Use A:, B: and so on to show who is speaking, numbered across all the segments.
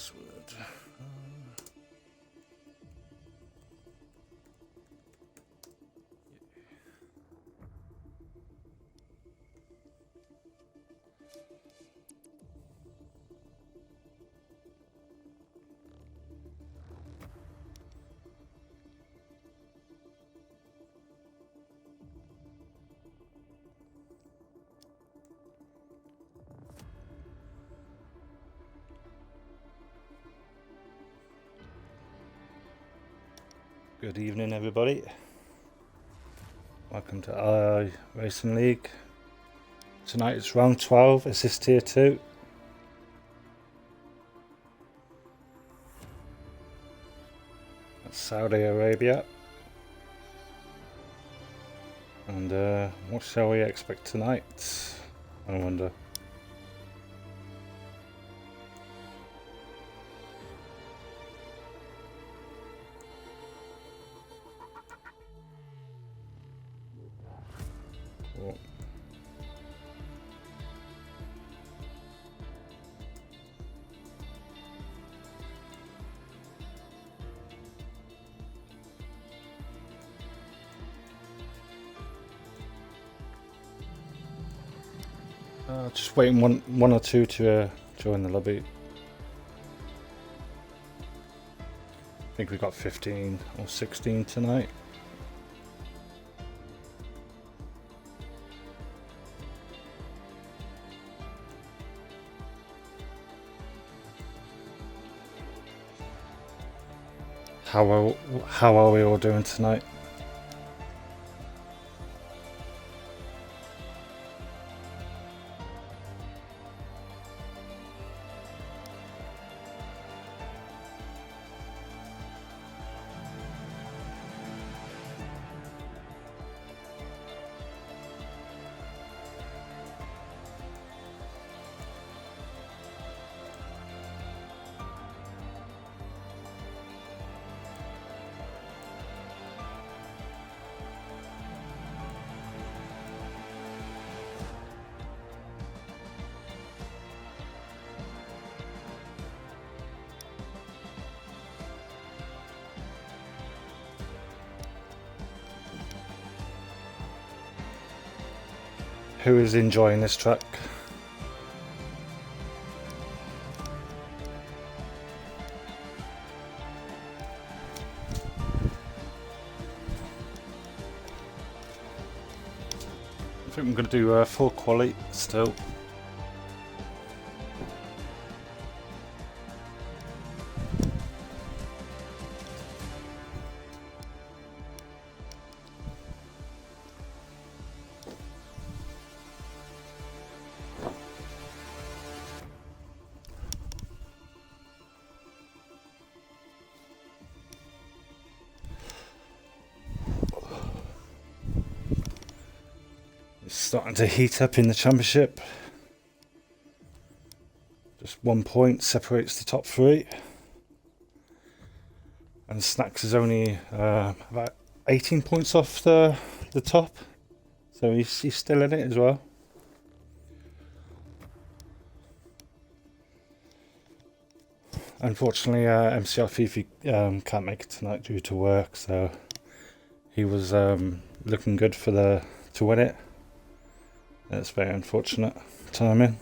A: password. Good evening, everybody. Welcome to IIRL Racing League. Tonight it's round 12, assist tier 2. That's Saudi Arabia. And what shall we expect tonight? I wonder. Cool. Just waiting one or two to join the lobby. I think we got 15 or 16 tonight. How are we all doing tonight? Who is enjoying this track? I think I'm going to do full quality still. Starting to heat up in the championship. Just 1 point separates the top three. And Snacks is only about 18 points off the top. So he's still in it as well. Unfortunately, MCR Fifi can't make it tonight due to work. So he was looking good to win it. That's very unfortunate timing.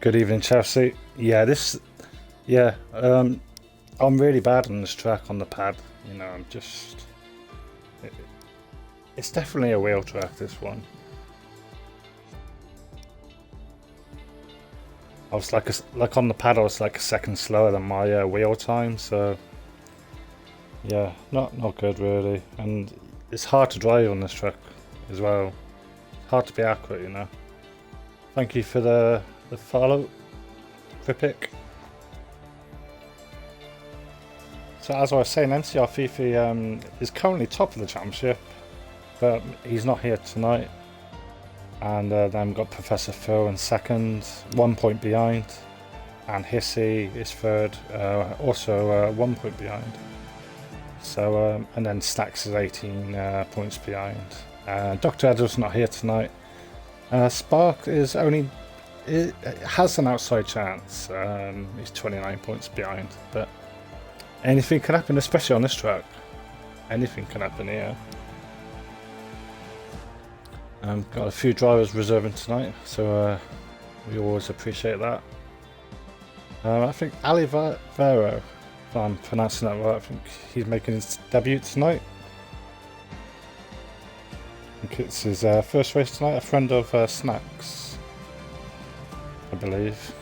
A: Good evening, Chelsea. I'm really bad on this track on the pad. You know, it's definitely a wheel track, this one. I was like on the pad, I was like a second slower than my wheel time, so Yeah, not good really, and it's hard to drive on this truck as well. Hard to be accurate, you know. Thank you for the follow, Fripic. So as I was saying, MCR Fifi is currently top of the championship, but he's not here tonight. And then we've got Professor Phil in second, 1 point behind, and Hissy is third, also 1 point behind. So and then Stacks is 18 points behind. Dr. Edwards not here tonight. Spark is only it has an outside chance. He's 29 points behind, but anything can happen, especially on this track. Anything can happen here. Got a few drivers reserving tonight, so we always appreciate that. I think Ali Vero, if I'm pronouncing that right, I think he's making his debut tonight. I think it's his first race tonight, a friend of Snacks, I believe.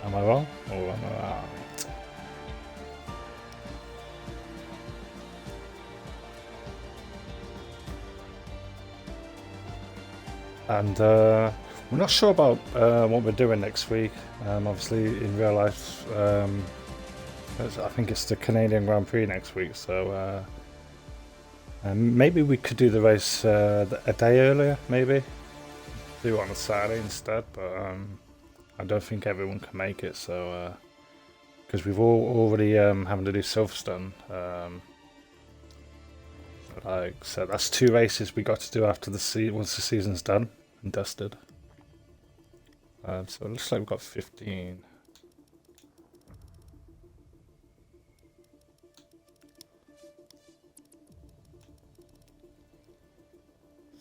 A: Am I wrong? Or am I right? And we're not sure about what we're doing next week. Obviously, in real life, I think it's the Canadian Grand Prix next week, so maybe we could do the race a day earlier, maybe. Do it on a Saturday instead, but I don't think everyone can make it, so because we've already having to do Silverstone. Like I said, that's 2 races we got to do after once the season's done and dusted. So it looks like we've got 15.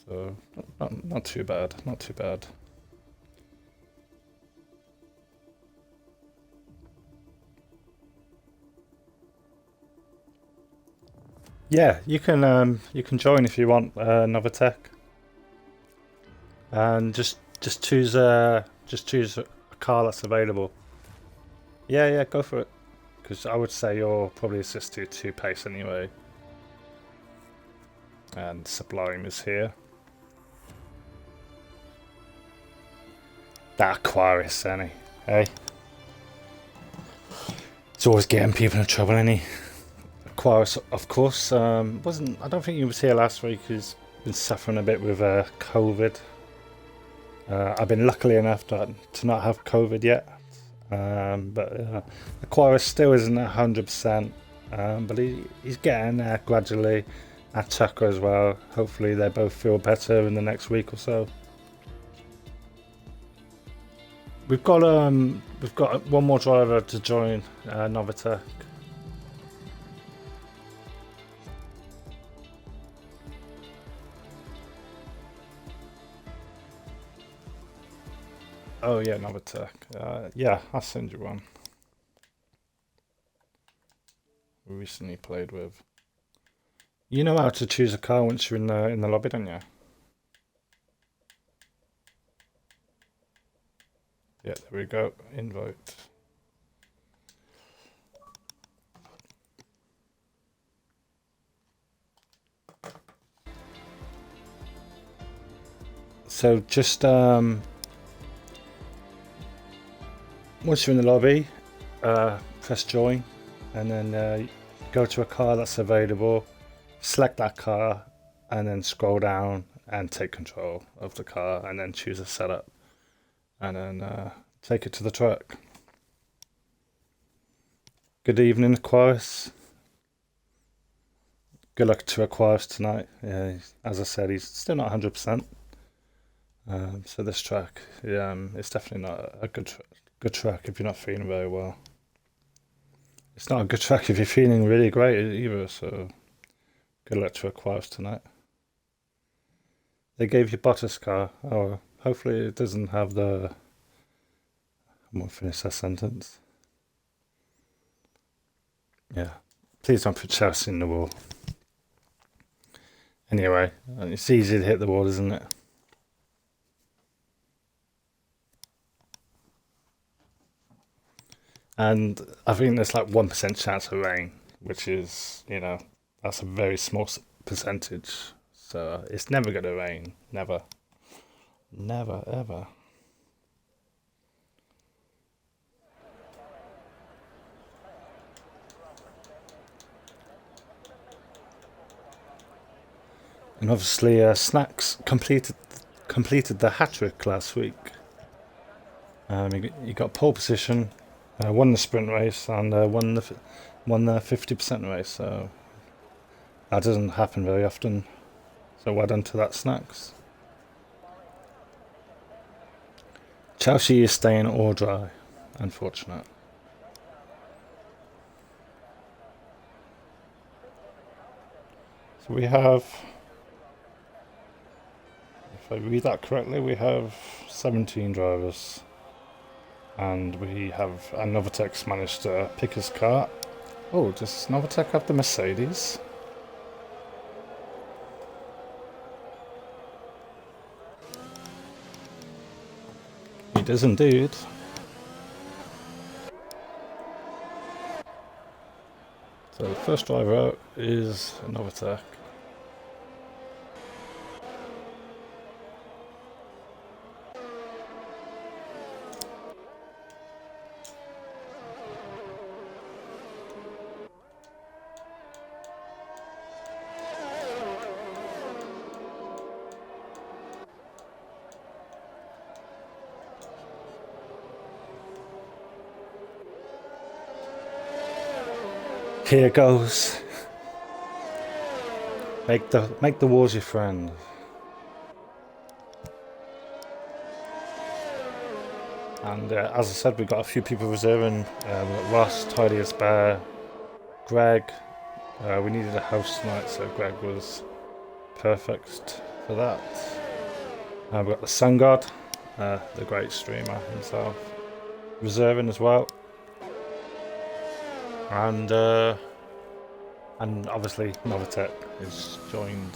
A: So not too bad, not too bad. Yeah, you can join if you want another tech, and just choose a car that's available. Yeah, go for it. Because I would say you're probably assist to 2 pace anyway. And Sublime is here. That Aquarius, any? Hey, it's always getting people in trouble, any. Aquarius, of course, wasn't. I don't think he was here last week. He's been suffering a bit with COVID. I've been lucky enough to not have COVID yet, but Aquarius still isn't 100%. But he's getting there gradually. And Tucker as well. Hopefully, they both feel better in the next week or so. We've got one more driver to join Novatech. Oh yeah, Novatech. Yeah, I'll send you one. We recently played with. You know how to choose a car once you're in the lobby, don't you? Yeah, there we go. Invite. So just once you're in the lobby, press join, and then go to a car that's available. Select that car, and then scroll down and take control of the car, and then choose a setup, and then take it to the truck. Good evening, Aquarius. Good luck to Aquarius tonight. Yeah, as I said, he's still not 100%. So this track, yeah, it's definitely not a good track if you're not feeling very well. It's not a good track if you're feeling really great either. So good luck to Aquarius tonight. They gave you Bottas car. Oh, hopefully it doesn't have the. I won't finish that sentence. Yeah, please don't put Chelsea in the wall. Anyway, it's easy to hit the wall, isn't it? And I think there's like 1% chance of rain which is, that's a very small percentage. So it's never going to rain. Never. Never, ever. And obviously, Snacks completed the hat-trick last week. He got pole position, won the sprint race, and won the 50% race. So that doesn't happen very often. So well done to that, Snacks. Chelsea is staying all dry. Unfortunate. So we have, if I read that correctly, we have 17 drivers. And we have, and Novatek's managed to pick his car. Oh, does Novatek have the Mercedes? He does indeed. So the first driver out is Novatek. Here goes. Make the walls your friend. And as I said, we've got a few people reserving. We've got Ross, Tidy as Bear, Greg. We needed a house tonight, so Greg was perfect for that. We've got the Sun God, the great streamer himself, reserving as well. And obviously Novatek is joined.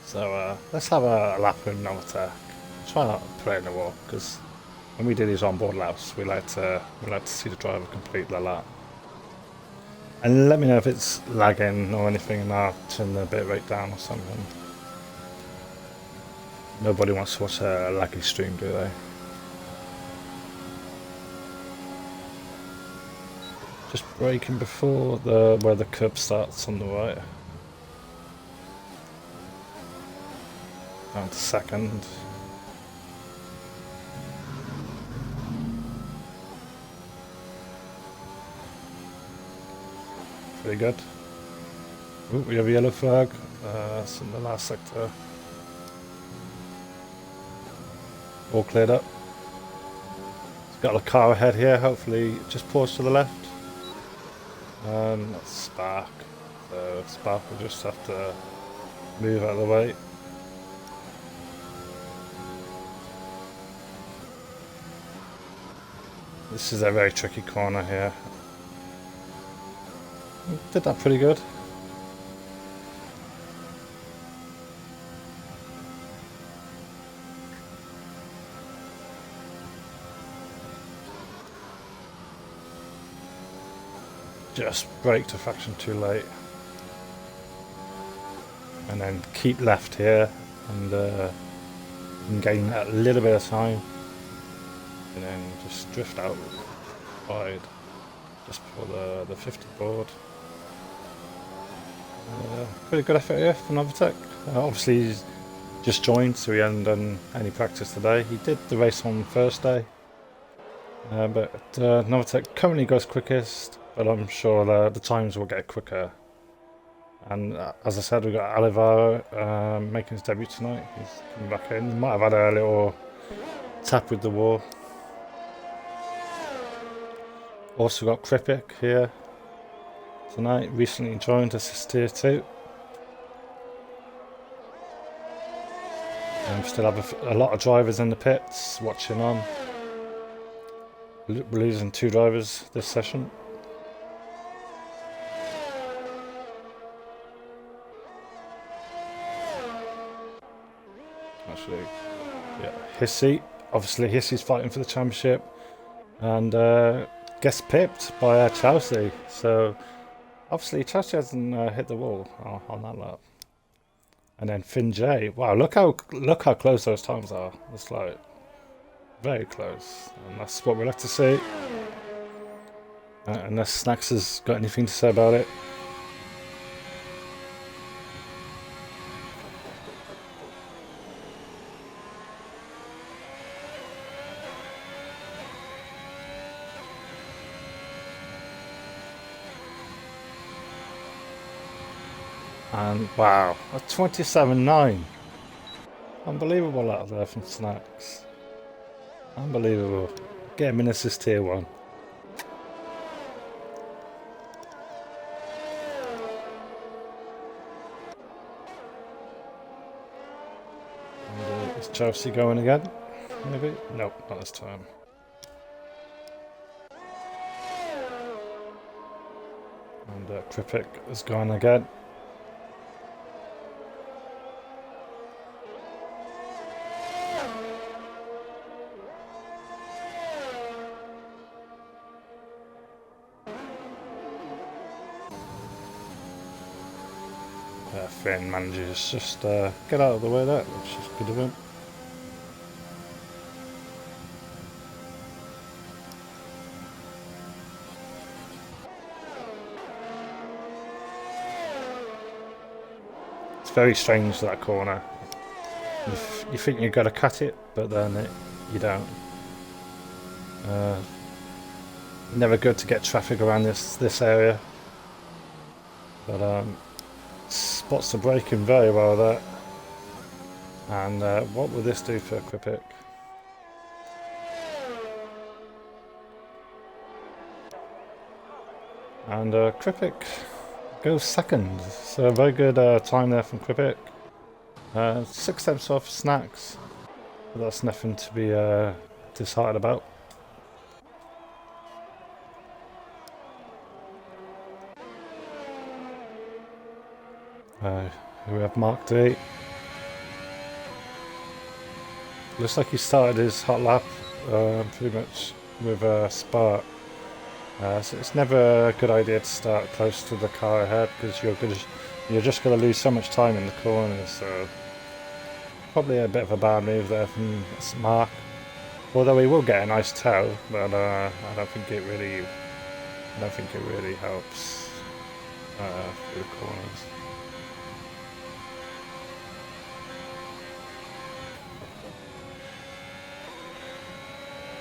A: So let's have a lap with Novatek. Try not to play in the wall, because when we do these onboard laps, we like to see the driver complete the lap. And let me know if it's lagging or anything, and I'll turn the bit rate down or something. Nobody wants to watch a laggy stream, do they? Just braking before where the curb starts on the right. Down to second. Pretty good. Ooh, we have a yellow flag. It's in the last sector. All cleared up. It's got a car ahead here. Hopefully, just pause to the left. That's Spark. So Spark will just have to move out of the way. This is a very tricky corner here. Did that pretty good. Just brake to fraction too late. And then keep left here and gain a little bit of time. And then just drift out wide just before the 50 board. Pretty good effort here from Novatek. Obviously he's just joined, so he hadn't done any practice today. He did the race on Thursday. But Novatek currently goes quickest, but I'm sure the times will get quicker. And as I said, we've got Alivaro making his debut tonight. He's coming back in. He might have had a little tap with the wall. Also got Kripik here tonight, recently joined as tier 2. And we still have a lot of drivers in the pits watching on. We're losing 2 drivers this session. Actually, yeah, Hissy. Obviously, Hissy's fighting for the championship. And gets pipped by Chelsea. So obviously Chelsea hasn't hit the wall on that lap. And then Finn J. Wow, look how close those times are. It's like very close, and that's what we like to see. Unless Snacks has got anything to say about it. And wow, a 27.9. Unbelievable out there from Snacks. Unbelievable. Get him in assist tier 1. And, is Chelsea going again? Maybe? Nope, not this time. And Kripik is gone again. Finn manages just get out of the way there, which is good of him. It's very strange, that corner. You think you've got to cut it, but then you don't. Never good to get traffic around this area. But spots the braking very well there. And what will this do for Kripik? And Kripik goes second. So a very good time there from Kripik. 6 tenths off Snacks. But that's nothing to be disheartened about. We have Mark D. Looks like he started his hot lap pretty much with Spark. So it's never a good idea to start close to the car ahead because you're just going to lose so much time in the corners. So probably a bit of a bad move there from Mark. Although he will get a nice tow, but I don't think it really helps through the corners.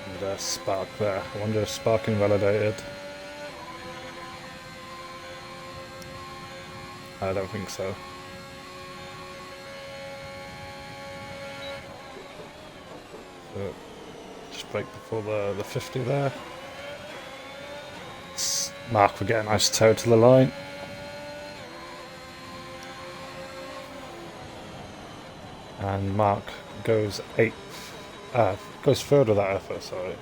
A: And Spark there. I wonder if Spark invalidated. I don't think so. So just brake before the 50 there. Mark will get a nice tow to the line. And Mark goes 8th. Goes third with that effort, sorry.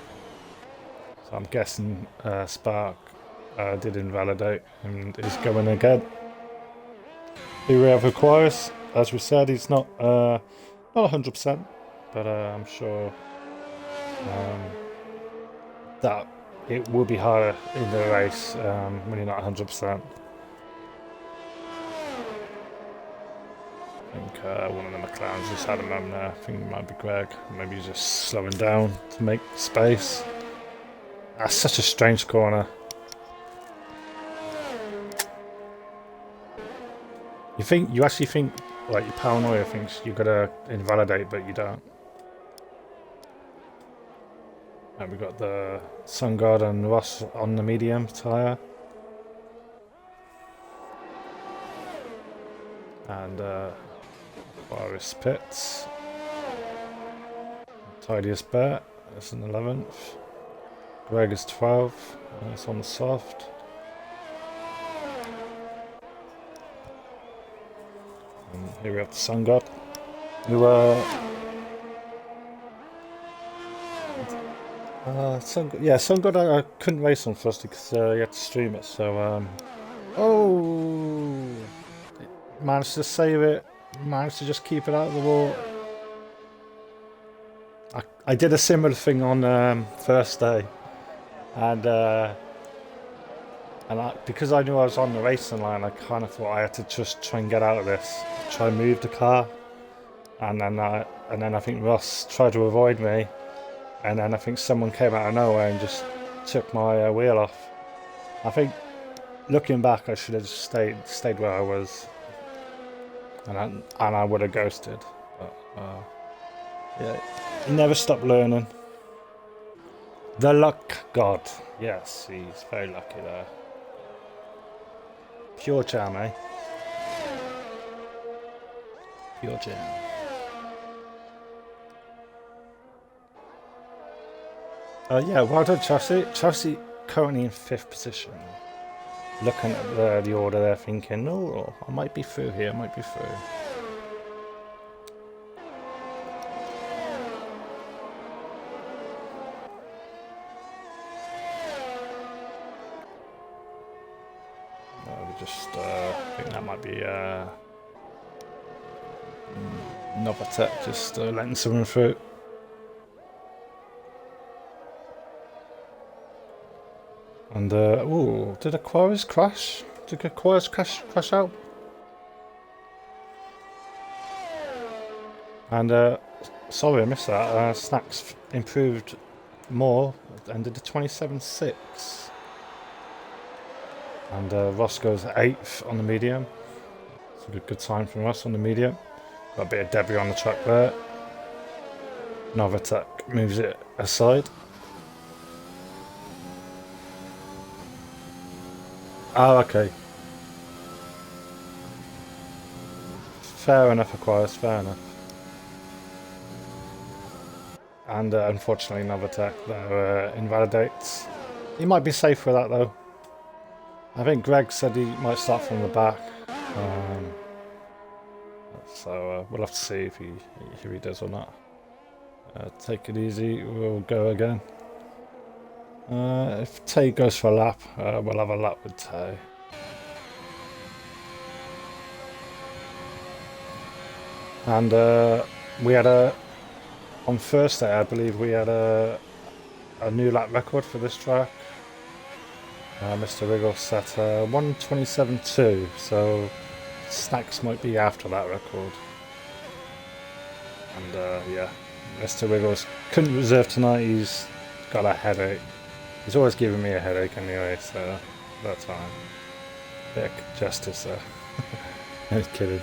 A: So I'm guessing Spark did invalidate and is going again. IIRL requires, as we said, he's not 100%, but I'm sure that it will be harder in the race when you're not 100%. I think one of the McLarens just had a moment there. I think it might be Greg. Maybe he's just slowing down to make space. That's such a strange corner. You actually think, like, your paranoia thinks you've got to invalidate, but you don't. And we've got the Sungard and Ross on the medium tyre. And Forest Pits. Tidiest Bet is an 11th. Greg is 12th. It's on the soft. And here we have the Sungard, who Sungard I couldn't race on first because you had to stream it. So managed to save it. Managed to just keep it out of the wall. I did a similar thing on first day. and because I knew I was on the racing line, I kind of thought I had to just try and get out of this, try and move the car, and then I think Ross tried to avoid me, and then I think someone came out of nowhere and just took my wheel off. I think looking back, I should have just stayed where I was, and I would have ghosted. But yeah, you never stop learning. The luck god, yes, he's very lucky there. Pure jam, eh? Pure jam. Yeah, well done, Chelsea. Chelsea currently in 5th position. Looking at the order there, thinking, oh, I might be through here, I might be through. We just think that might be Novatech just letting someone through. And ooh, did Aquarius crash? Did Aquarius crash out? And sorry, I missed that. Snacks improved more and did a 27.6. And Ross goes 8th on the medium. It's a good time from Ross on the medium. Got a bit of debris on the track there. Novatech moves it aside. Oh, okay. Fair enough, Aquarius, fair enough. And unfortunately, Novatech, though, invalidates. He might be safe for that, though. I think Greg said he might start from the back. So we'll have to see if he does or not. Take it easy, we'll go again. If Tay goes for a lap, we'll have a lap with Tay. And we had on Thursday, I believe we had a new lap record for this track. Mr. Wiggle set 1:27.2, so Snacks might be after that record. And yeah, Mr. Wiggles couldn't reserve tonight, he's got a headache. He's always giving me a headache anyway, so that's fine. Bit of justice there. I'm kidding.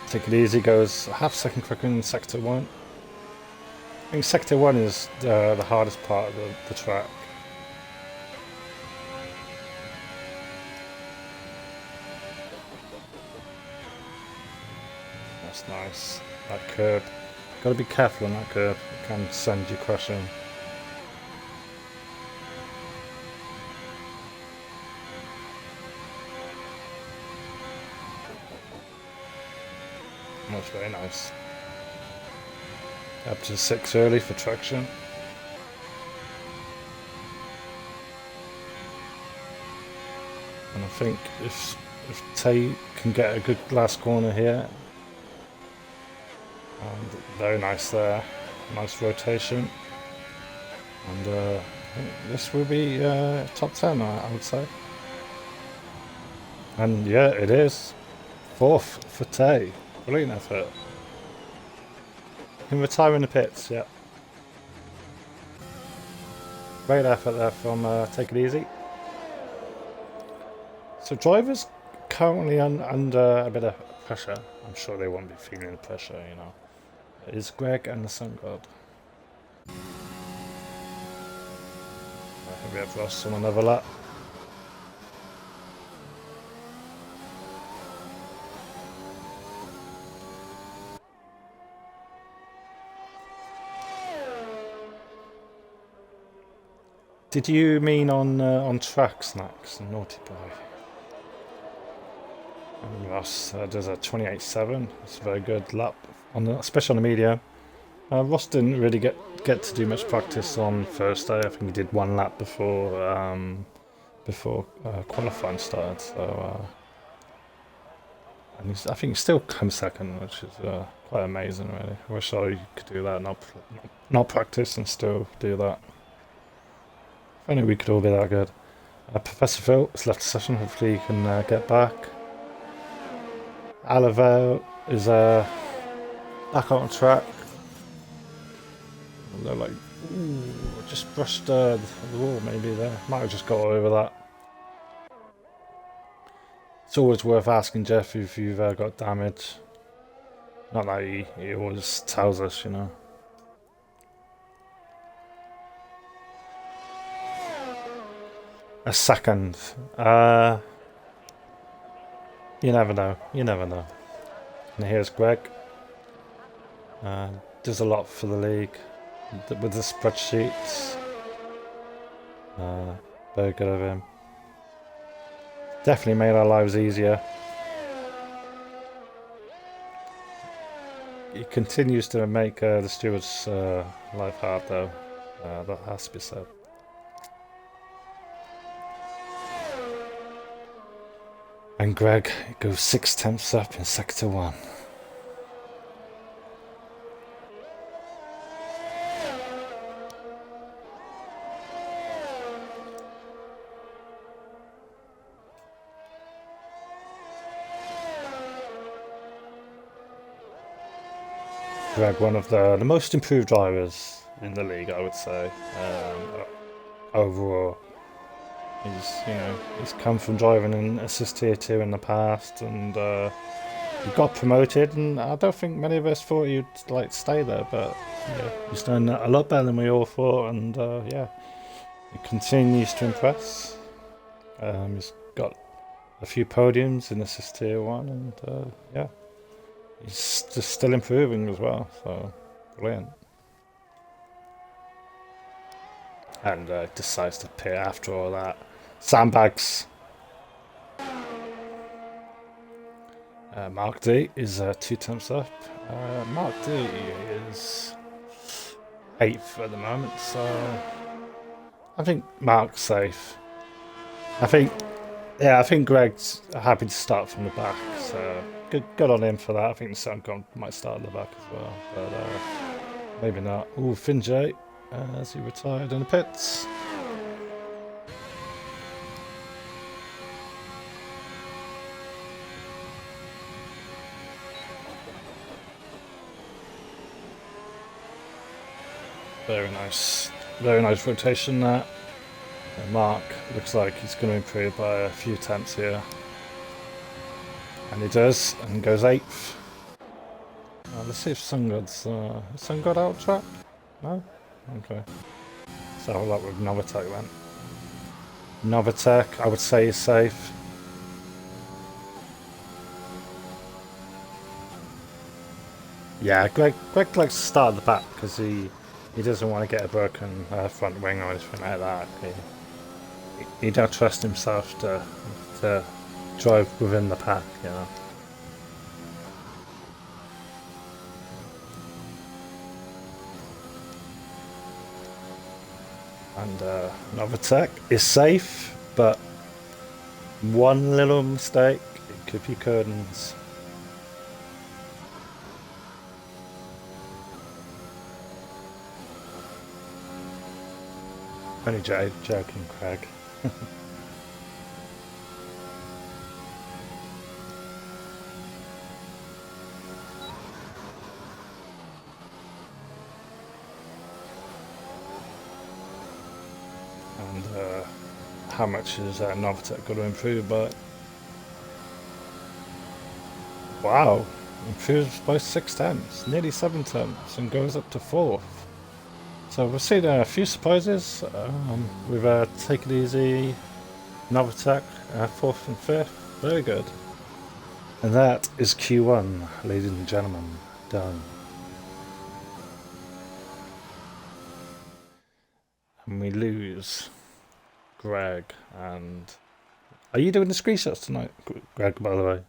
A: Take it easy goes half second quicker in sector 1. I think sector 1 is the hardest part of the track. That's nice. That curb. Gotta be careful on that curb. It can send you crashing. That's very nice. Up to 6 early for traction. And I think if Tay can get a good last corner here. And very nice there. Nice rotation. And I think this will be top 10, I would say. And yeah, it is. 4th for Tay. Brilliant effort. Can retire in the pits, yeah. Great effort there from Take It Easy. So drivers currently under a bit of pressure. I'm sure they won't be feeling the pressure, you know. It is Greg and the Sun God. We have Ross on another lap. Did you mean on track, Snacks? Naughty boy. And Ross does a 28.7. It's a very good lap, especially on the medium. Ross didn't really get to do much practice on Thursday. I think he did 1 lap before qualifying started. So and I think he still comes second, which is quite amazing, really. I wish I could do that, not practice and still do that. If only we could all be that good. Professor Phil has left the session. Hopefully he can get back. Alavel is back on track. They're like, ooh, just brushed the wall maybe there. Might have just got over that. It's always worth asking Jeff if you've got damage. Not that he always tells us, you know. A second. You never know. You never know. And here's Greg. Does a lot for the league with the spreadsheets. Very good of him. Definitely made our lives easier. He continues to make the stewards' life hard, though. That has to be said. And Greg goes 6 tenths up in sector 1. Greg, one of the most improved drivers in the league, I would say. Overall, he's come from driving in assist tier 2 in the past, and he got promoted. And I don't think many of us thought he'd like stay there, but yeah, he's done a lot better than we all thought, and yeah, he continues to impress. He's got a few podiums in assist tier 1, and yeah. He's just still improving as well, so brilliant. And decides to pit after all that. Sandbags. Mark D is 2 tenths up. Mark D is 8th at the moment, so I think Mark's safe. I think Greg's happy to start from the back, so good on him for that. I think the Soundcon might start at the back as well, but maybe not. Ooh, Finn J as he retired in the pits. Very nice rotation there. Mark looks like he's going to improve by a few tenths here. And he does, and goes 8th. Let's see if Sungod's... is Sungod out of track? No? Okay. So a lot with Novatech then. Novatech, I would say, is safe. Yeah, Greg likes to start at the back because he doesn't want to get a broken front wing or anything like that. He don't trust himself to drive within the pack, you know. And Novatech is safe, but one little mistake, it could be curtains. Only joking, Craig. And how much is Novatech going to improve? But wow, improves by 6 tenths, nearly 7 tenths, and goes up to 4th. So we've seen a few surprises. We've Take It Easy, Novatech, 4th and 5th. Very good. And that is Q1, ladies and gentlemen. Done. And we lose Greg. And are you doing the screenshots tonight, Greg, by the way?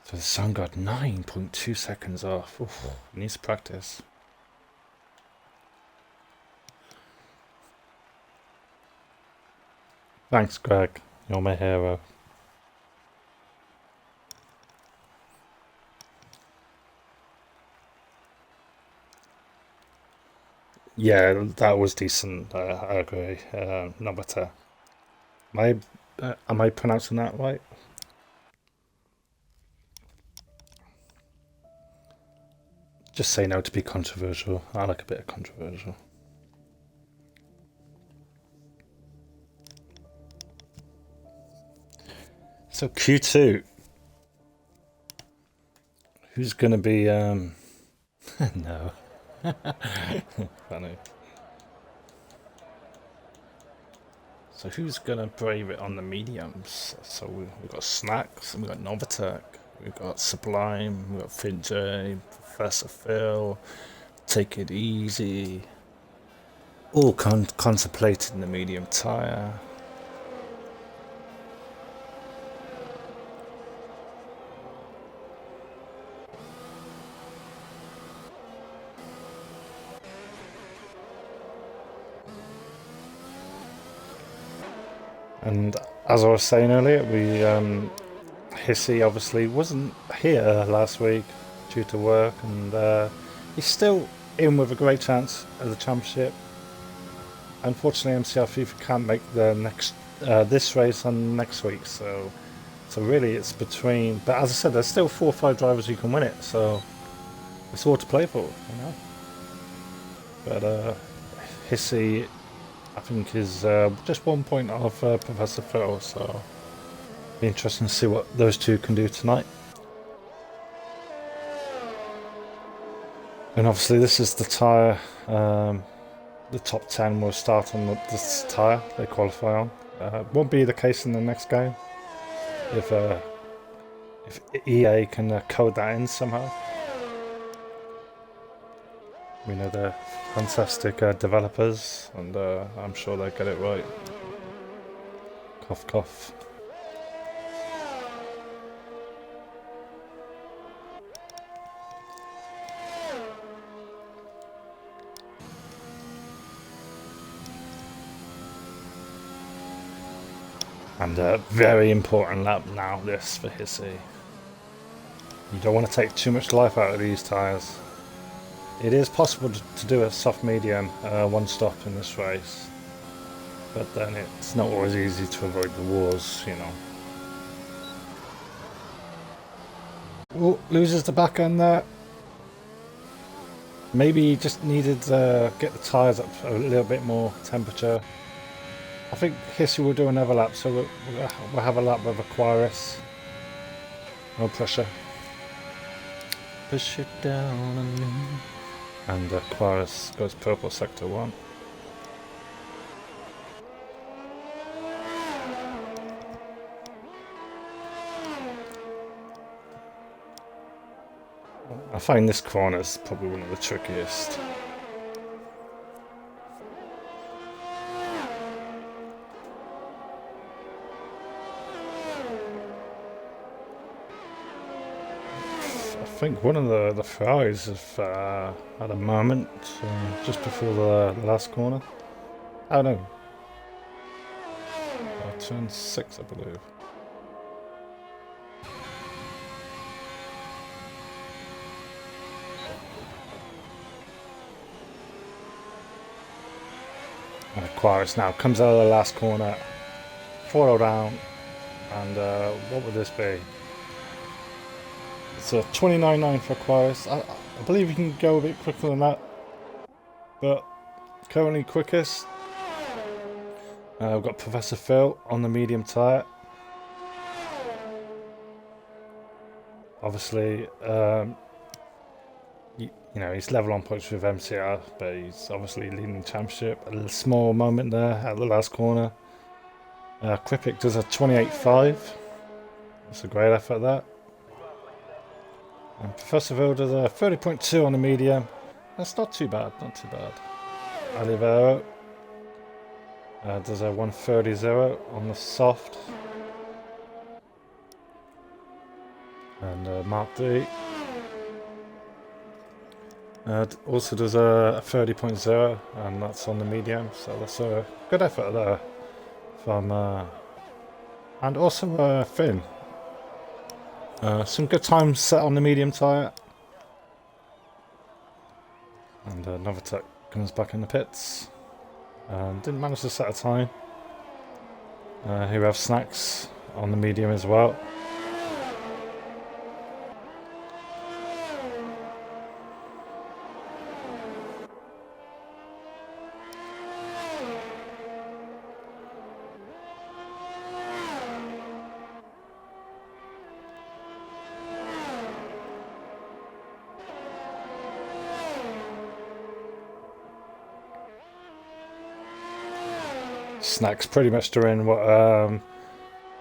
A: So the sun got 9.2 seconds off. Oof, needs practice. Thanks, Greg. You're my hero. Yeah, that was decent. I agree. Not better. Am I pronouncing that right? Just say no to be controversial. I like a bit of controversial. So Q2, who's gonna be? No, funny. So who's gonna brave it on the mediums? So we've got Snacks, and we've got Novatech, we've got Sublime, we've got FinJ, Professor Phil, Take It Easy, all contemplating the medium tire. And as I was saying earlier, Hissy obviously wasn't here last week due to work, and he's still in with a great chance at the championship. Unfortunately, MCR FIFA can't make the next this race on next week, so really it's between. But as I said, there's still 4 or 5 drivers who can win it, so it's all to play for, you know. But Hissy, I think, is just 1 point off Professor Phil, so it'll be interesting to see what those two can do tonight. And obviously, this is the tyre. The top 10 will start on this tyre they qualify on. Won't be the case in the next game if EA can code that in somehow. We know they're fantastic developers, and I'm sure they get it right. Cough, cough. And a very important lap now, this for Hissy. You don't want to take too much life out of these tyres. It is possible to do a soft medium one stop in this race, but then it's not always easy to avoid the wars, you know. Oh, loses the back end there. Maybe he just needed to get the tyres up a little bit more temperature. I think Hissy will do another lap, so we'll have a lap with Aquarius. No pressure. Push it down on me. And Aquarius goes purple sector 1. I find this corner is probably one of the trickiest. I think one of the Ferraris have had a moment just before the last corner. Oh no. Turn 6, I believe. And Aquarius now comes out of the last corner, 4 down, and what would this be? It's a 29.9 for Aquarius. I believe you can go a bit quicker than that, but currently quickest. We've got Professor Phil on the medium tyre. Obviously, you know, he's level on points with MCR, but he's obviously leading the championship. A little small moment there at the last corner. Kripik does a 28.5. That's a great effort, that. And Professor Phil does a 30.2 on the medium. That's not too bad, not too bad. Olivero does a 130.0 on the soft. And Mark D also does a 30.0, and that's on the medium, so that's a good effort there from and also Finn. Some good times set on the medium tyre, and Novatech comes back in the pits. Didn't manage to set a time. Here we have Snacks on the medium as well. Snacks pretty much doing what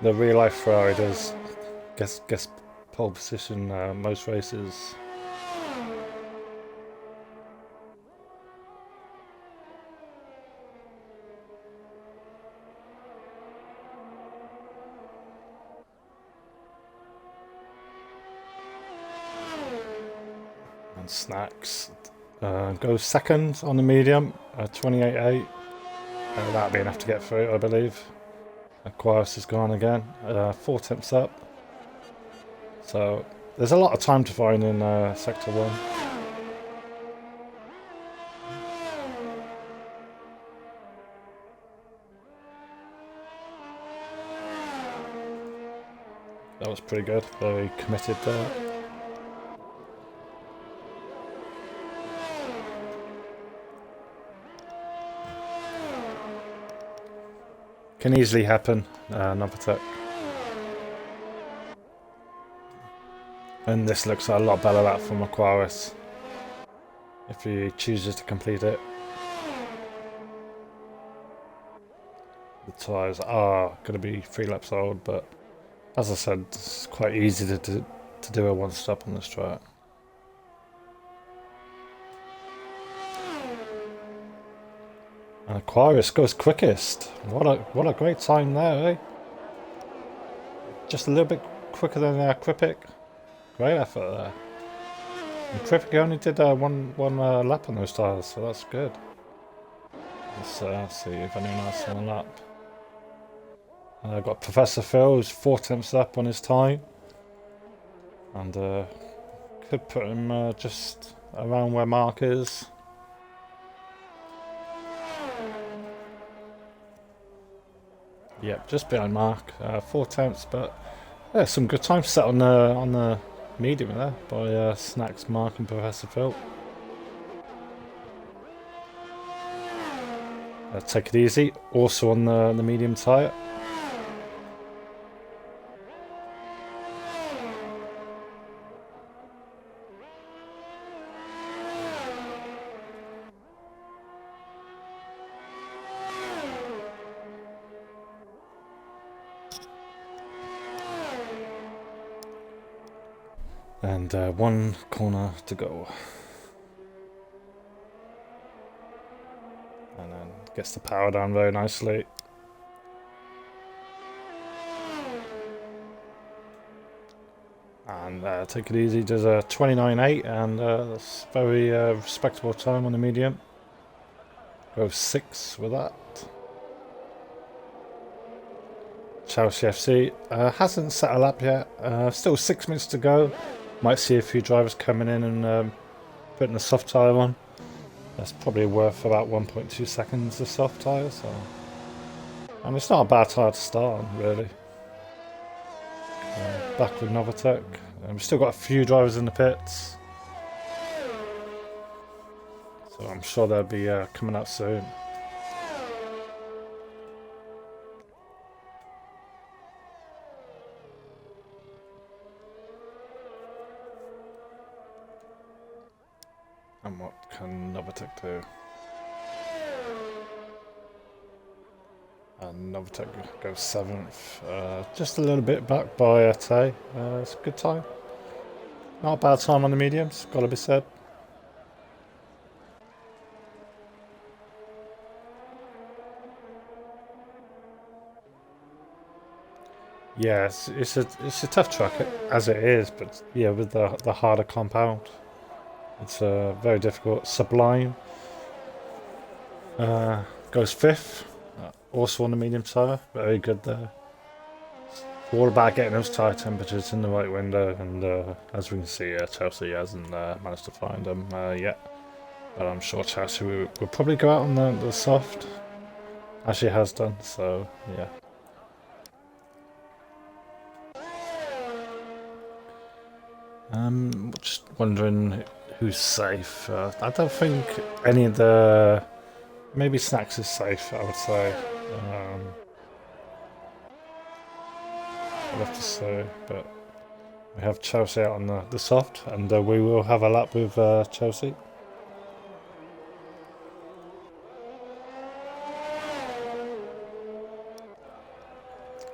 A: the real life Ferrari does. Guess pole position most races. And Snacks goes second on the medium, 28.8. That'll be enough to get through, I believe. Aquarius is gone again, 4 tenths up. So there's a lot of time to find in Sector 1. That was pretty good, very committed there. Can easily happen, Novatech. And this looks a lot better that from Aquarius, if he chooses to complete it. The tyres are going to be 3 laps old, but as I said, it's quite easy to do a one stop on this track. And Aquarius goes quickest. What a great time there, eh? Just a little bit quicker than Kripik. Great effort there. And Kripik only did one lap on those tyres, so that's good. Let's see if anyone else on the lap. I've got Professor Phil, who's 4 tenths up on his time. And could put him just around where Mark is. Yep, just behind Mark, 4 tenths, but yeah, some good time set on the medium there by Snacks, Mark, and Professor Phil. Take it easy, also on the medium tyre. And 1 corner to go. And then gets the power down very nicely. And take it easy, does a 29.8, and that's very respectable time on the medium. Goes 6 with that. Chelsea FC hasn't set a lap yet, still 6 minutes to go. Might see a few drivers coming in and putting the soft tyre on. That's probably worth about 1.2 seconds of soft tyre, so. And it's not a bad tyre to start on, really. Back with Novatech. We've still got a few drivers in the pits. So I'm sure they'll be coming out soon. And what can Novatech do? And Novatech goes 7th. Just a little bit back by Tay. It's a good time. Not a bad time on the mediums, gotta be said. Yeah, it's a tough track as it is, but yeah, with the harder compound. It's very difficult. Sublime goes 5th, also on the medium tyre. Very good there. All about getting those tyre temperatures in the right window, and as we can see, Chelsea hasn't managed to find them yet. But I'm sure Chelsea will probably go out on the soft, as she has done, so yeah. Just wondering who's safe. I don't think any of the... Maybe Snacks is safe, I would say. I'll have to say, but we have Chelsea out on the soft, and we will have a lap with Chelsea.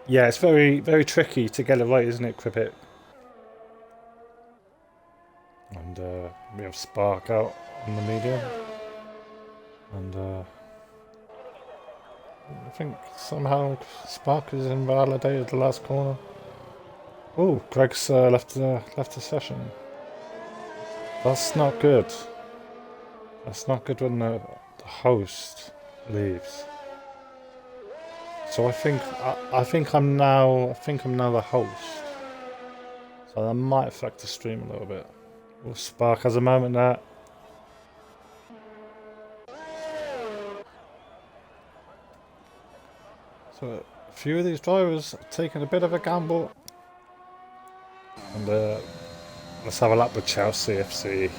A: Yeah, it's very, very tricky to get it right, isn't it, Cribbit? And we have Spark out on the medium. And I think somehow Spark is invalidated the last corner. Oh, Greg's left the session. That's not good. That's not good when the host leaves. So I think I'm now the host. So that might affect the stream a little bit. Oh, Spark has a moment there. So a few of these drivers are taking a bit of a gamble. And let's have a lap with Chelsea FC.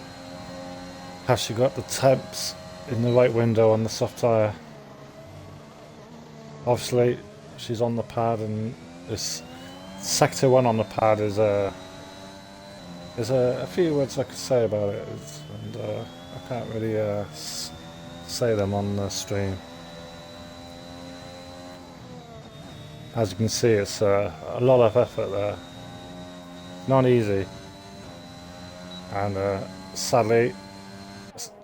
A: Has she got the temps in the right window on the soft tyre? Obviously, she's on the pad, and this sector 1 on the pad is there's a few words I could say about it, and I can't really say them on the stream. As you can see, it's a lot of effort there. Not easy. And sadly,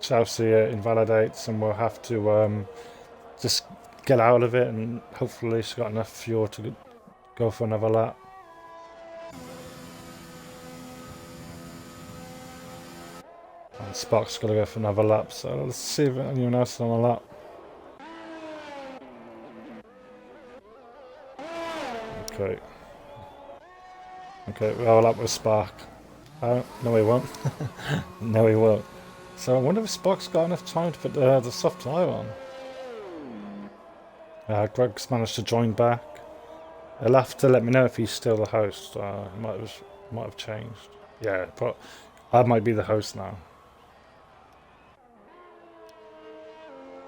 A: Chelsea invalidates, and we'll have to just get out of it, and hopefully she's got enough fuel to go for another lap. And Spark's got to go for another lap, so let's see if anyone else is on a lap. Okay. Okay, we'll have a lap with Spark. No, he won't. No, he won't. So I wonder if Spark's got enough time to put the soft tyre on. Greg's managed to join back. He'll have to let me know if he's still the host. Might have changed. Yeah, but I might be the host now.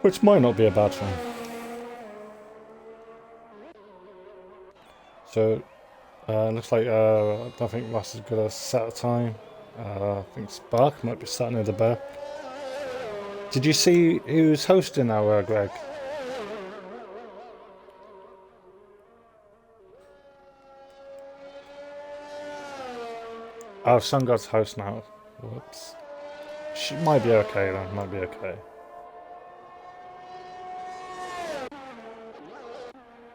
A: Which might not be a bad thing. So, looks like I don't think Ross is going to set a time. I think Spark might be sat near the back. Did you see who's hosting now, Greg? Oh, Sun God's host now. Whoops. She might be okay then, might be okay.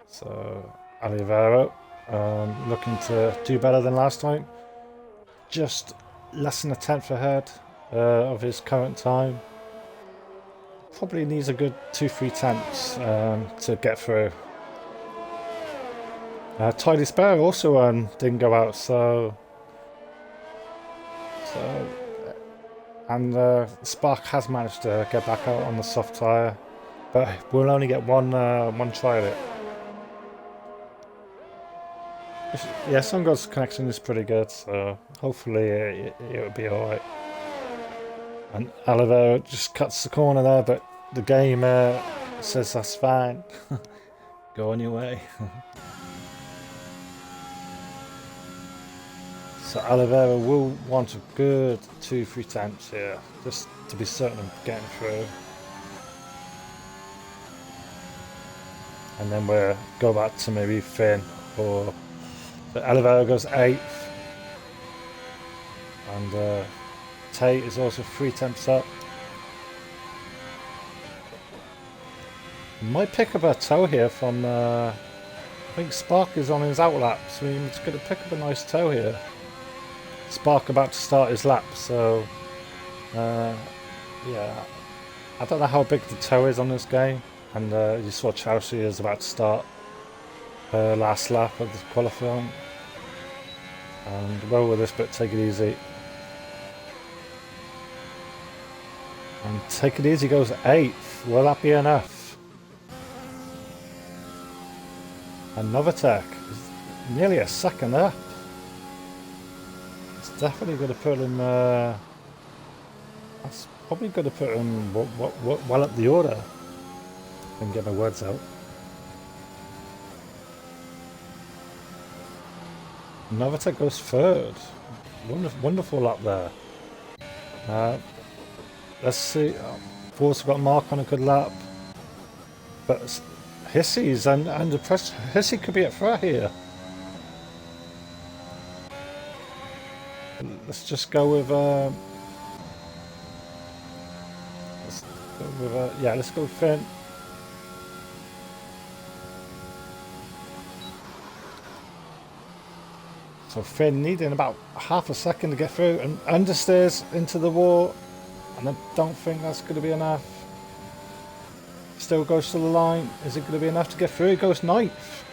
A: So, Oliveira, looking to do better than last time. Just less than a tenth ahead of his current time. Probably needs a good 2-3 tenths to get through. Tidy Spare also didn't go out, and Spark has managed to get back out on the soft tyre, but we'll only get one try at it. Yeah, Sungod's connection is pretty good, so hopefully it'll be alright. And Oliveira just cuts the corner there, but the game says that's fine. Go on your way. So Oliveira will want a good 2-3 tenths here, just to be certain of getting through. And then we'll go back to maybe Finn, or Oliveira goes 8th. And Tate is also 3 tenths up. Might pick up a toe here from, I think Spark is on his out lap, so he's going to pick up a nice toe here. Spark about to start his lap, so yeah, I don't know how big the toe is on this game, and you saw Chelsea is about to start her last lap of the qualifying, and roll with this, but take it easy. And Take It Easy goes 8th. Will that be enough? And Novatech is nearly a second up. It's definitely going to put him. That's probably going to put him well up the order. I can get my words out. Novatech goes 3rd. Wonderful up there. Let's see. We've also got Mark on a good lap. But Hissy's under pressure. Hissy could be at threat here. Let's just go with. Let's go with Finn. So Finn needing about half a second to get through and understeers into the wall. And I don't think that's going to be enough. Still goes to the line. Is it going to be enough to get through? He goes 9th.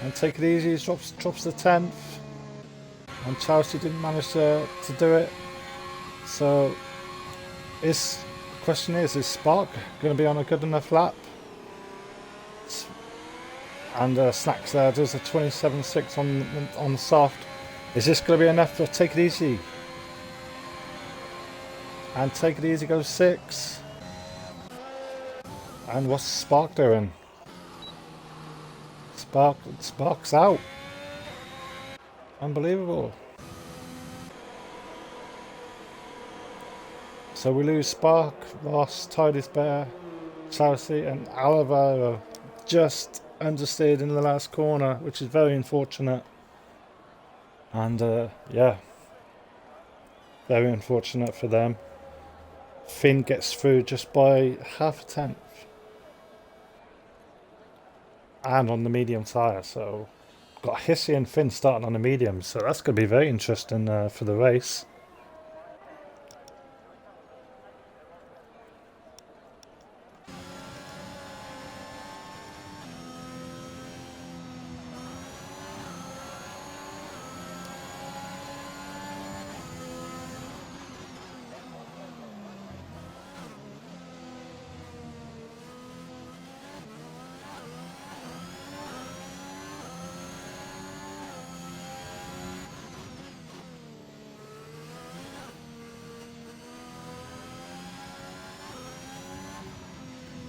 A: And Take It Easy drops to 10th. And Chelsea didn't manage to do it. So the question is Spark going to be on a good enough lap? And Snacks there does a 27.6 on the soft. Is this going to be enough for Take It Easy? And Take It Easy goes 6. And what's Spark doing? Spark's out. Unbelievable. So we lose Spark, Ross, Tidy's Bear, Chelsea, and Oliver just understeered in the last corner, which is very unfortunate. And very unfortunate for them. Finn gets through just by half a tenth. And on the medium tyre, so got Hissy and Finn starting on the medium, so that's going to be very interesting for the race.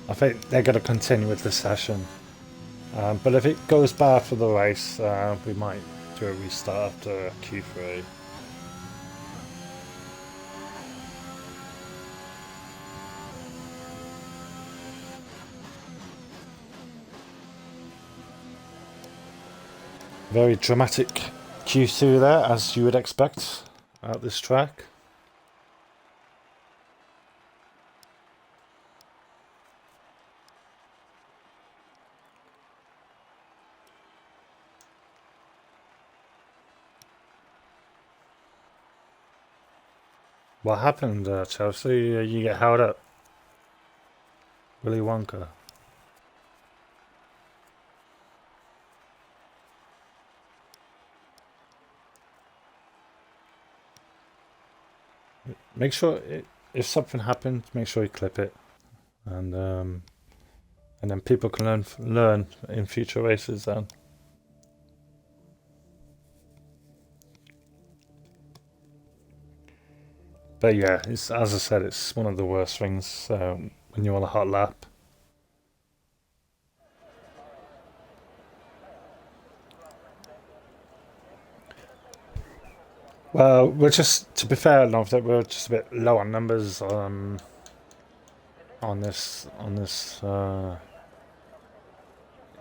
A: I think they're going to continue with the session. But if it goes bad for the race, we might do a restart after Q3. Very dramatic Q2 there, as you would expect at this track. What happened, Chelsea? You get held up. Willy Wonka. Make sure if something happens, make sure you clip it, and then people can learn in future races. Then. But yeah, as I said, it's one of the worst things when you're on a hot lap. Well, to be fair enough, that we're just a bit low on numbers on this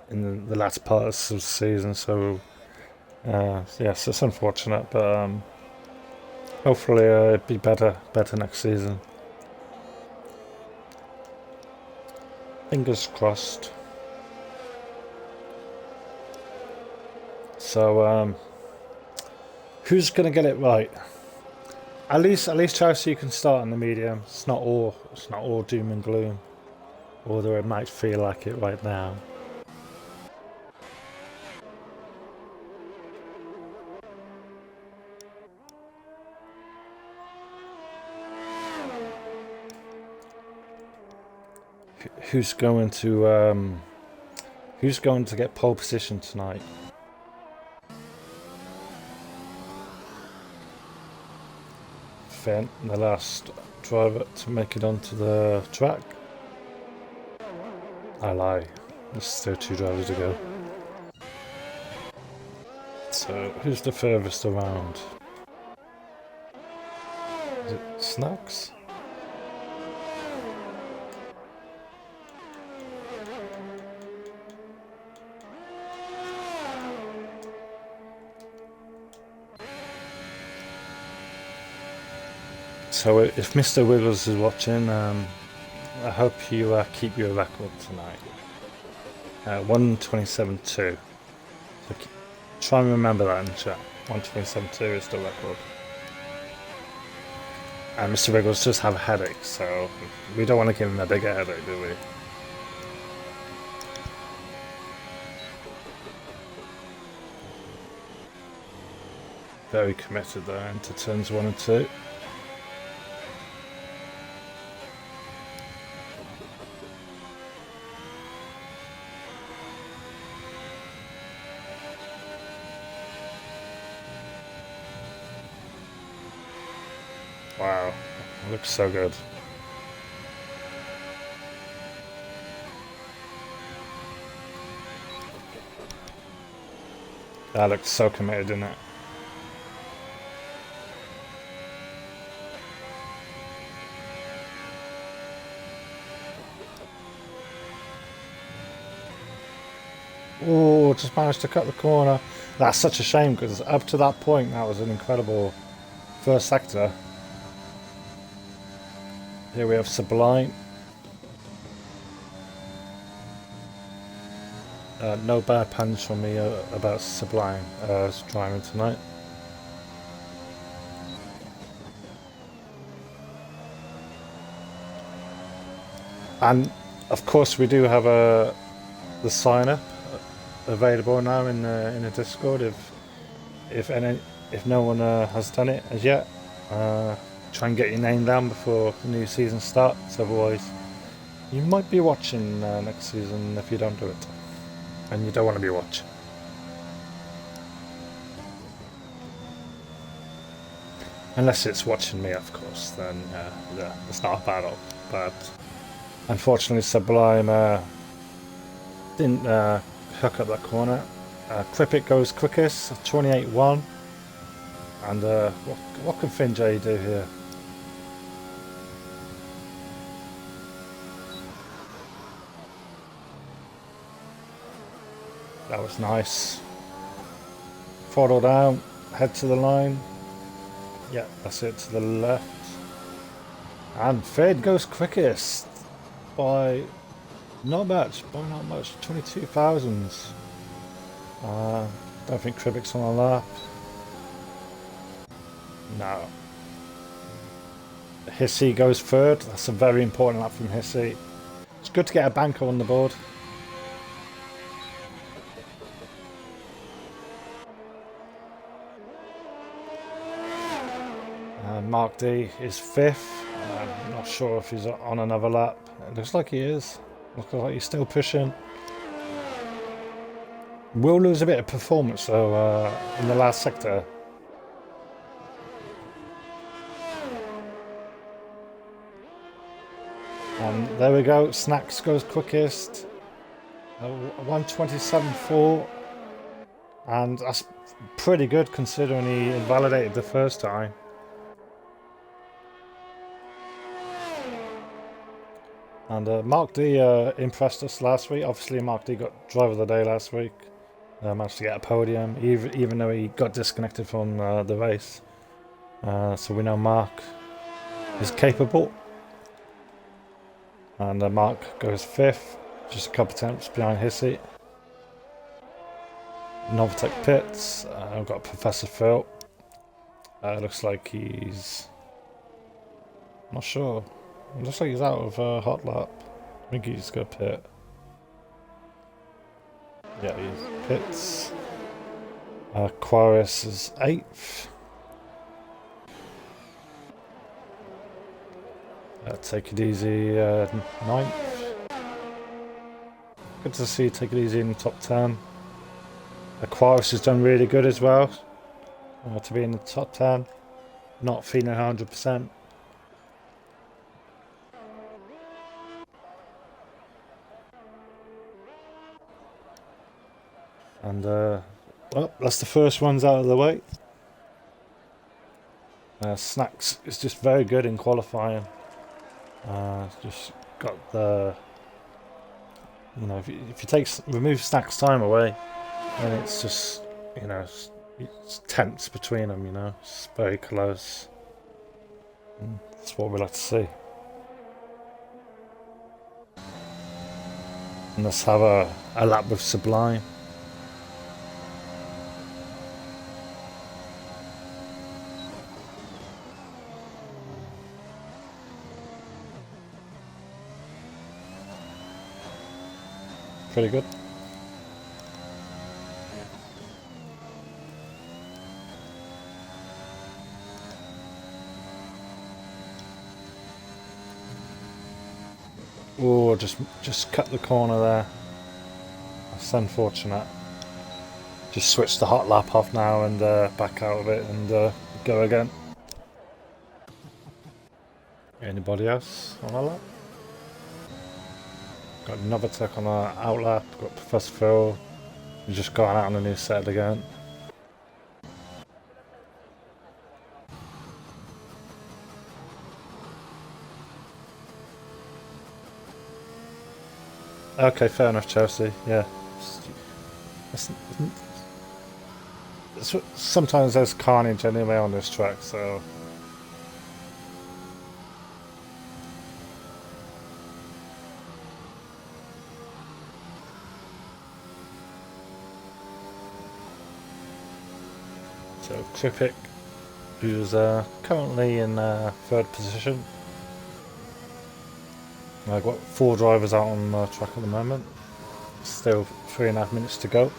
A: in the latter part of the season. So yes, it's unfortunate, but hopefully it'll be better next season. Fingers crossed. So who's gonna get it right? At least Chelsea can start in the medium. It's not all doom and gloom, although it might feel like it right now. who's going to get pole position tonight? Finn, the last driver to make it onto the track. I lie. There's still 2 drivers to go. So, who's the furthest around? Is it Snacks? So if Mr. Wiggles is watching, I hope you keep your record tonight. 1:27.2. So try and remember that in the chat. 1:27.2 is the record. And Mr. Wiggles does have a headache, so we don't want to give him a bigger headache, do we? Very committed there into turns 1 and 2. Wow, it looks so good. That looks so committed, didn't it? Oh, just managed to cut the corner. That's such a shame because up to that point, that was an incredible first sector. Here we have Sublime. No bad puns from me about Sublime driving tonight. And of course, we do have the sign up available now in the Discord. If no one has done it as yet, try and get your name down before the new season starts. Otherwise, you might be watching next season if you don't do it, and you don't want to be watching. Unless it's watching me, of course, then yeah, it's not a battle. But unfortunately, Sublime didn't hook up that corner. Crippet goes quickest, 28.1. And what can Finn J do here? That was nice. Throttle down, head to the line. Yeah, that's it, to the left. And Finn goes quickest by not much, 22 thousandths. Don't think Krivic's on a lap. No. Hissy goes third. That's a very important lap from Hissy. It's good to get a banker on the board. Mark D is 5th. I'm not sure if he's on another lap. It looks like he is. Looks like he's still pushing. Will lose a bit of performance though in the last sector. And there we go. Snacks goes quickest. 1:27.4. And that's pretty good considering he invalidated the first time. And Mark D impressed us last week. Obviously, Mark D got driver of the day last week. Managed to get a podium, even though he got disconnected from the race. So we know Mark is capable. And Mark goes 5th, just a couple attempts behind Hissy. Novatech pits. I've got Professor Phil. Looks like he's... not sure. It looks like he's out of hot lap. I think he's got pit. Yeah, he's pits. Quaris is 8th. Take it easy, 9th. Good to see you take it easy in the top 10. Aquarius has done really good as well. To be in the top 10. Not feeling 100%. And well, that's the first ones out of the way. Snacks is just very good in qualifying. Just got the, you know, if you remove Snacks time away, then it's just, you know, it's tense between them. You know, it's very close. And that's what we like to see. And let's have a lap with Sublime. Pretty good. Oh, just cut the corner there. That's unfortunate. Just switch the hot lap off now and back out of it and go again. Anybody else on a lap? Got another tech on our out lap. Got Professor Phil. He's just gone out on a new set again. Okay, fair enough, Chelsea. Yeah. Sometimes there's carnage anyway on this track, so. So Kripik, who's currently in third position. I've got 4 drivers out on the track at the moment. Still 3.5 minutes to go.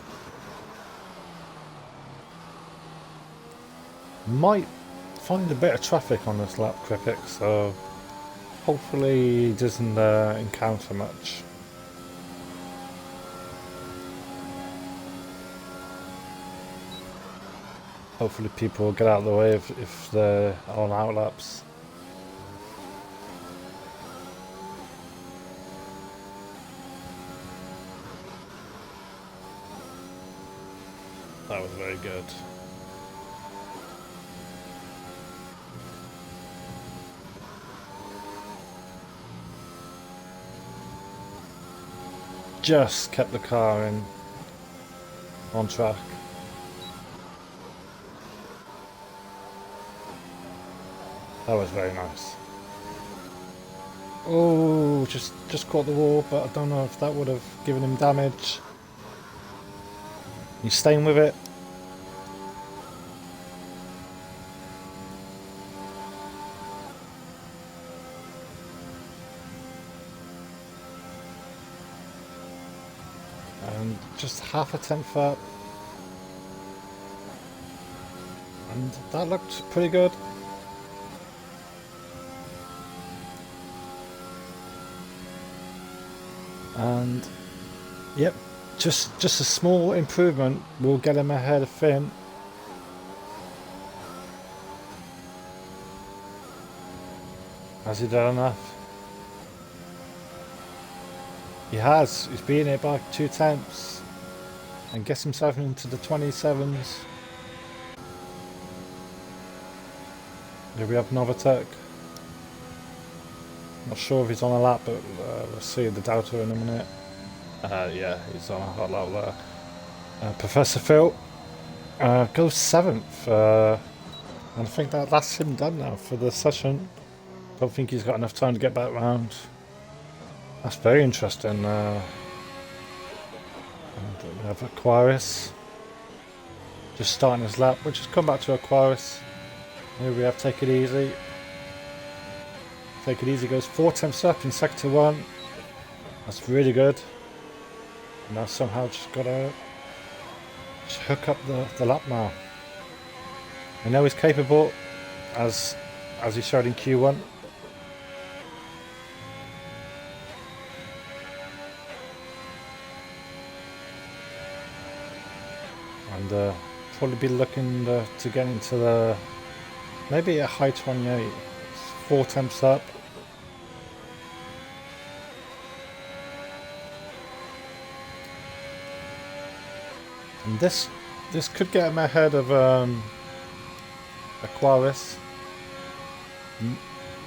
A: Might find a bit of traffic on this lap, Kripik, so hopefully he doesn't encounter much. Hopefully people will get out of the way if they're on out laps. That was very good. Just kept the car on track. That was very nice. Oh, just caught the wall, but I don't know if that would have given him damage. He's staying with it. And just half a tenth up. And that looked pretty good. And yep, just a small improvement will get him ahead of Finn. Has he done enough? He has. He's beaten it by 2 tenths and gets himself into the 27s. Here we have Novatek. Not sure if he's on a lap, but we'll see the Doubter in a minute. Yeah, he's on a hot lap there. Professor Phil goes 7th. And I think that's him done now for the session. Don't think he's got enough time to get back round. That's very interesting. And we have Aquarius just starting his lap. We'll just come back to Aquarius. Here we have Take It Easy. Take It Easy goes 4 tenths up in sector 1. That's really good. Now somehow just got to hook up the lap now. I know he's capable, as he showed in Q1. and probably be looking to get into the maybe a high 28. It's 4 temps up. And this could get him ahead of Aquarius.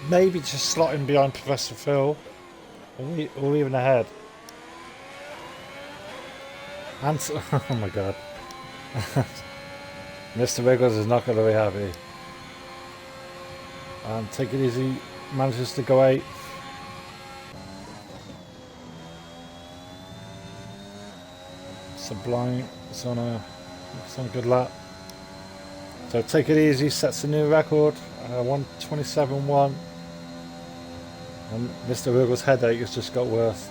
A: Maybe just slotting behind Professor Phil, or even ahead. And oh my god, Mr. Wiggles is not going to be happy. And Take It Easy manages to go 8th. Sublime is on a good lap. So Take It Easy sets a new record, 1:27.1. And Mr. Wiggles' headache has just got worse.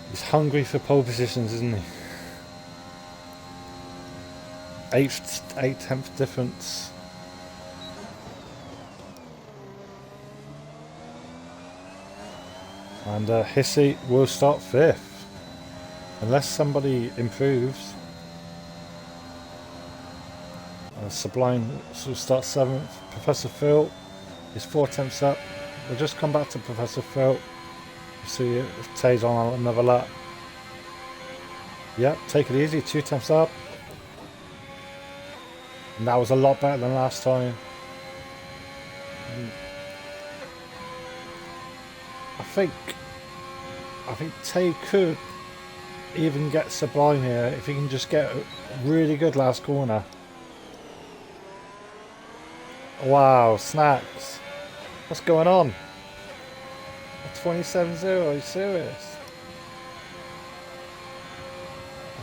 A: He's hungry for pole positions, isn't he? 8/10 difference. And Hissy will start 5th. Unless somebody improves. Sublime will start 7th. Professor Phil is 4 temps up. We'll just come back to Professor Phil. See if Tay's on another lap. Yep, Take It Easy, 2 temps up. And that was a lot better than last time. I think Tay could even get Sublime here if he can just get a really good last corner. Wow, Snacks. What's going on? 27.0, are you serious?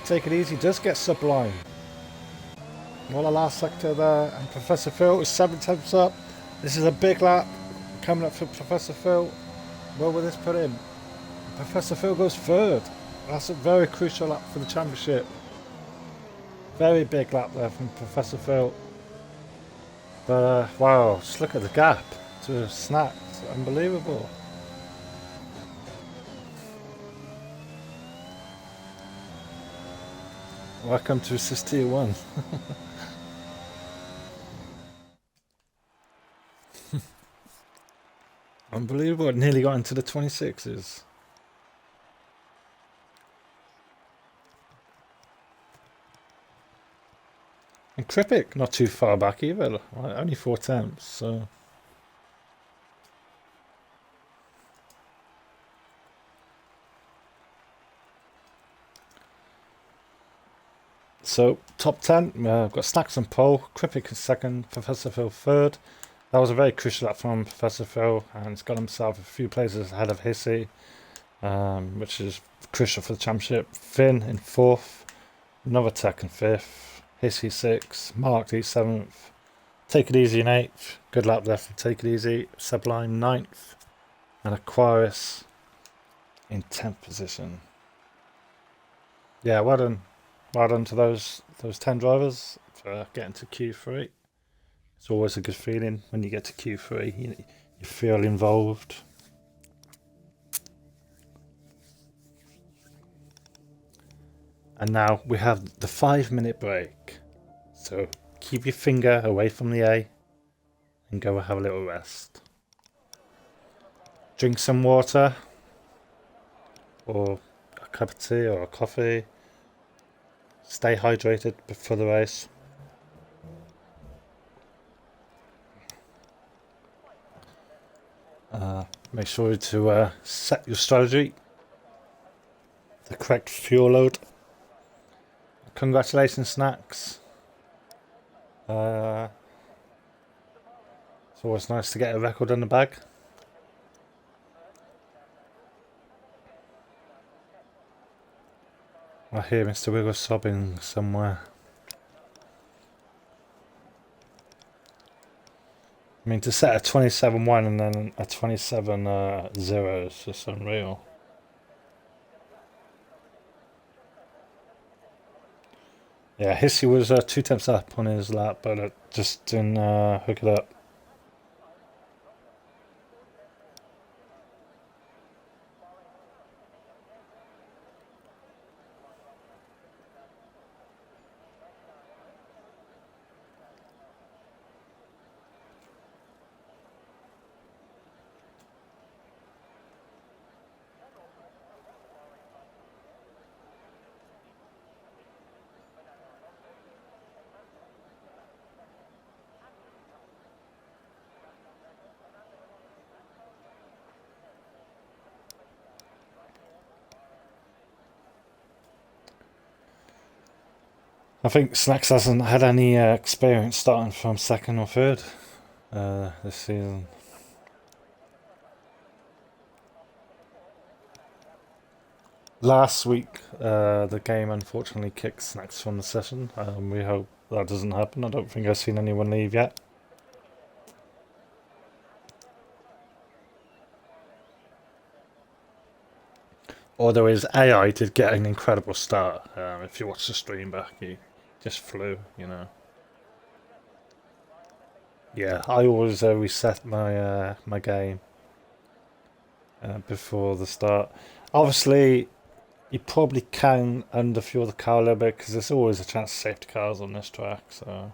A: Take It Easy does get Sublime. Well, the last sector there, and Professor Phil is 7 temps up. This is a big lap coming up for Professor Phil. Where will this put him? Professor Phil goes 3rd. That's a very crucial lap for the championship. Very big lap there from Professor Phil. But wow, just look at the gap to Snacks. Unbelievable. Welcome to Assist Tier 1. Unbelievable, it nearly got into the 26s. And Kripik, not too far back either, only 4 temps, so... So, top 10, we've got Snacks and pole, Kripik is 2nd, Professor Phil 3rd. That was a very crucial lap from Professor Phil, and he's got himself a few places ahead of Hissy, which is crucial for the championship. Finn in 4th, Novatek in 5th, Hissy 6th, Mark D 7th, Take It Easy in 8th, good lap there for Take It Easy, Sublime 9th, and Aquarius in 10th position. Yeah, well done to those 10 drivers for getting to Q3. It's always a good feeling when you get to Q3, you feel involved. And now we have the 5-minute break. So keep your finger away from the A and go have a little rest. Drink some water or a cup of tea or a coffee. Stay hydrated before the race. Make sure to set your strategy, the correct fuel load. Congratulations, Snacks. It's always nice to get a record in the bag. I hear Mr. Wiggles sobbing somewhere. I mean, to set a 27.1 and then a 27.0 is just unreal. Yeah, Hissy was 2 temps up on his lap, but it just didn't hook it up. I think Snacks hasn't had any experience starting from second or third this season. Last week, the game unfortunately kicked Snacks from the session. We hope that doesn't happen. I don't think I've seen anyone leave yet. Although his AI did get an incredible start. If you watch the stream back, he just flew, you know. Yeah, I always reset my game before the start. Obviously, you probably can underfuel the car a little bit because there's always a chance of safety cars on this track. So,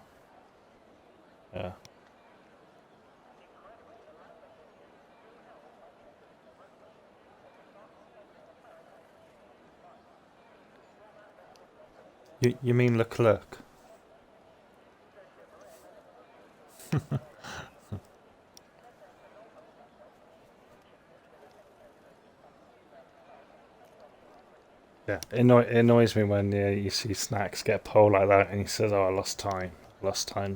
A: yeah. You mean Leclerc? Yeah, it annoys me when you see Snacks get pole like that and he says, "Oh, I lost time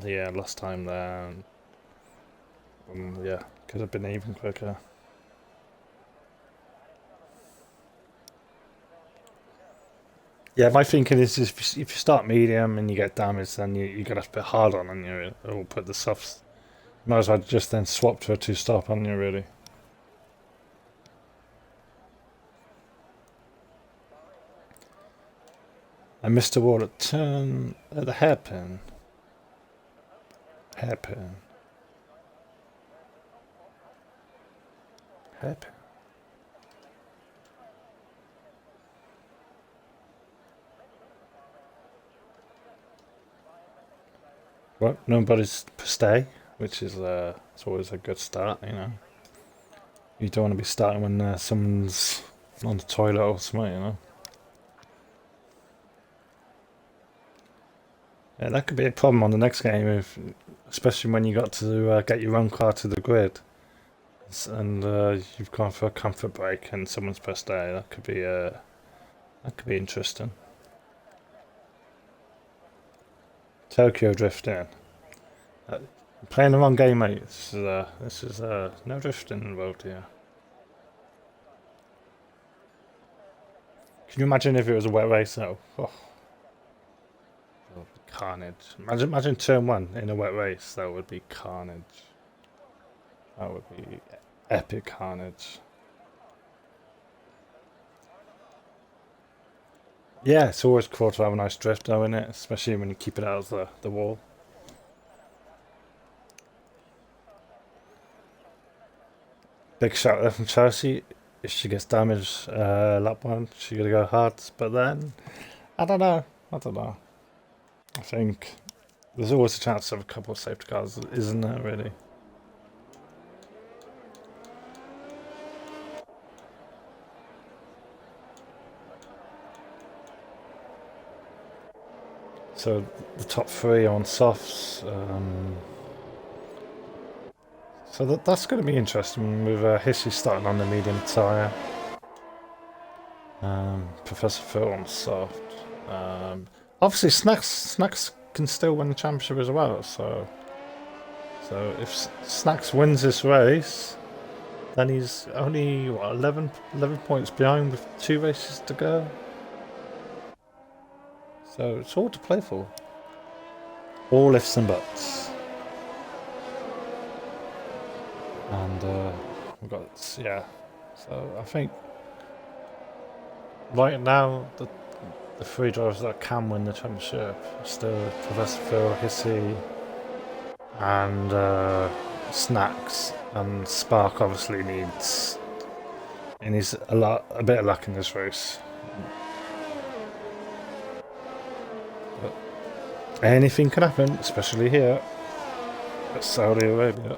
A: here, lost time there." Yeah, could have been even quicker. Yeah, my thinking is if you start medium and you get damaged, then you got to put hard on you, or put the softs. Might as well just then swap to a two-stop on you, really. I missed the wall at turn at the hairpin. Hairpin. Hairpin. Well, nobody's stay, which is it's always a good start, you know. You don't want to be starting when someone's on the toilet or something, you know. Yeah, that could be a problem on the next game, especially when you got to get your own car to the grid, and you've gone for a comfort break and someone's pressed A. That could be interesting. Tokyo drifting. Playing the wrong game, mate. This is no drifting involved here. Can you imagine if it was a wet race though? Oh, carnage. Imagine turn one in a wet race. That would be carnage. That would be epic carnage. Yeah, it's always cool to have a nice drift though, isn't it? Especially when you keep it out of the wall. Big shout there from Chelsea. If she gets damaged lap one, she's gonna go hard. But then, I don't know. I don't know. I think there's always a chance of a couple of safety cars, isn't there? Really. So the top three on softs. So that's going to be interesting with Hissy starting on the medium tyre. Professor Phil on soft. Obviously, Snacks can still win the championship as well. So if Snacks wins this race, then he's only 11 points behind with 2 races to go. So it's all to play for. All ifs and buts. And we've got, yeah. So I think right now the 3 drivers that can win the championship are still Professor Phil, Hissy, and Snacks. And Spark obviously needs a bit of luck in this race. But anything can happen, especially here at Saudi Arabia.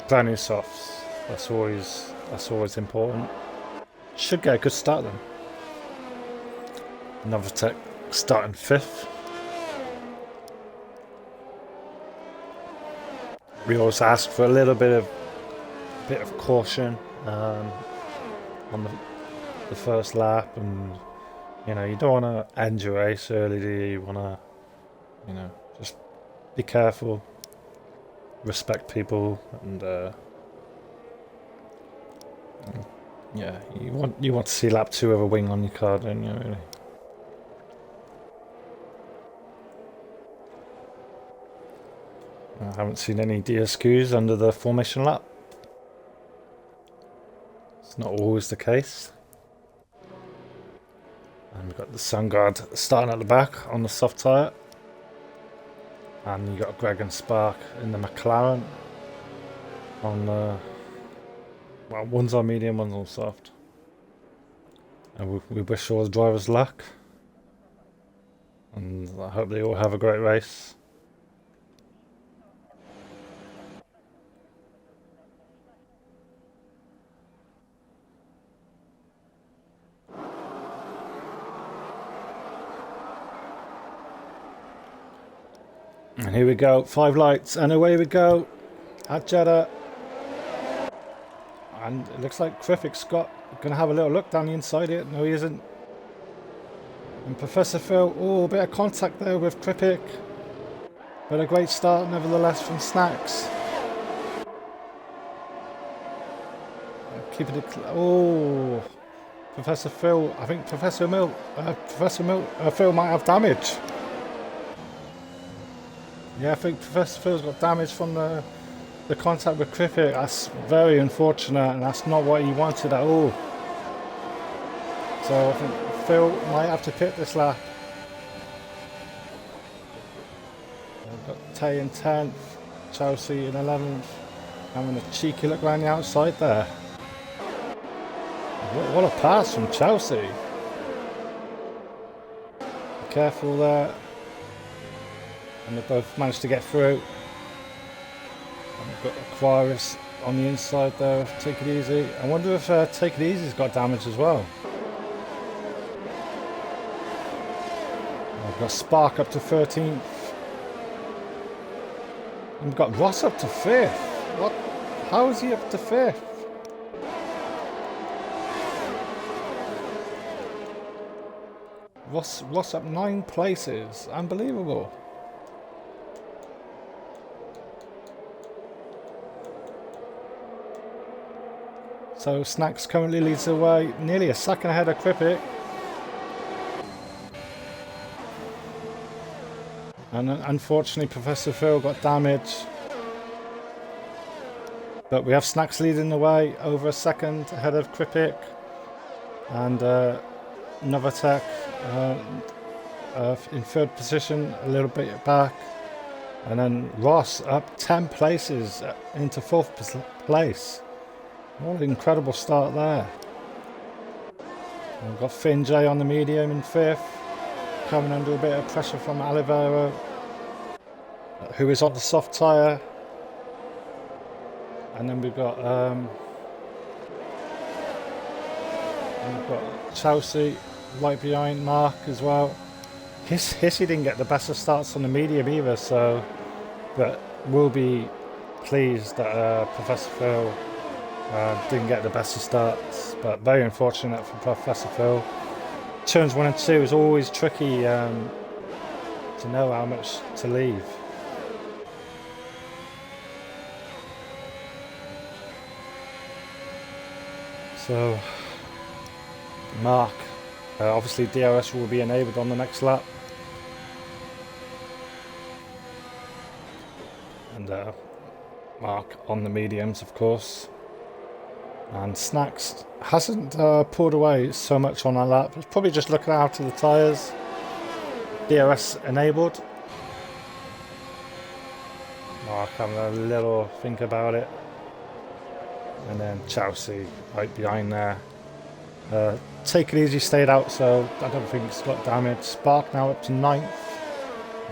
A: Brand new softs. That's always important. Should get a good start then. Novatech starting 5th. We always ask for a little bit of caution on the first lap, and you don't want to end your race early, do you? You want to, just be careful, respect people, and yeah, you want to see lap 2 of a wing on your car, don't you? Really. I haven't seen any DSQs under the formation lap. It's not always the case. And we've got the Sun Guard starting at the back on the soft tyre. And you got Greg and Spark in the McLaren on well, one's on medium, one's on soft. And we wish all the drivers luck. And I hope they all have a great race. And here we go, 5 lights, and away we go at Jeddah. And it looks like Kriffik's going to have a little look down the inside here. No, he isn't. And Professor Phil, oh, a bit of contact there with Kriffik. But a great start nevertheless from Snacks. Keeping it, oh, Professor Phil, I think Phil might have damage. Yeah, I think Professor Phil's got damage from the contact with Kriffik. That's very unfortunate, and that's not what he wanted at all. So I think Phil might have to pit this lap. We've got Tay in 10th, Chelsea in 11th, having a cheeky look around the outside there. What a pass from Chelsea. Be careful there. And they both managed to get through. And we've got Aquarius on the inside there, Take It Easy. I wonder if Take It Easy's got damage as well. We've got Spark up to 13th. And we've got Ross up to 5th. What? How is he up to 5th? Ross up 9 places. Unbelievable. So Snacks currently leads the way, nearly a second ahead of Kriffik. And unfortunately Professor Phil got damage. But we have Snacks leading the way over a second ahead of Kriffik. And Novatek in 3rd position, a little bit back. And then Ross up 10 places into 4th place. What an incredible start there. And we've got Finn J on the medium in 5th, coming under a bit of pressure from Oliveira, who is on the soft tyre. And then we've got Chelsea right behind Mark as well. Hissy didn't get the best of starts on the medium either, so but we'll be pleased that Professor Phil didn't get the best of starts, but very unfortunate for Professor Phil. Turns 1 and 2 is always tricky to know how much to leave. So, Mark, obviously DRS will be enabled on the next lap. And Mark on the mediums, of course. And Snacks hasn't pulled away so much on that lap. It's probably just looking out of the tyres. DRS enabled. Mark having a little think about it. And then Chelsea right behind there. Take It Easy stayed out, so I don't think it's got damage. Spark now up to 9th.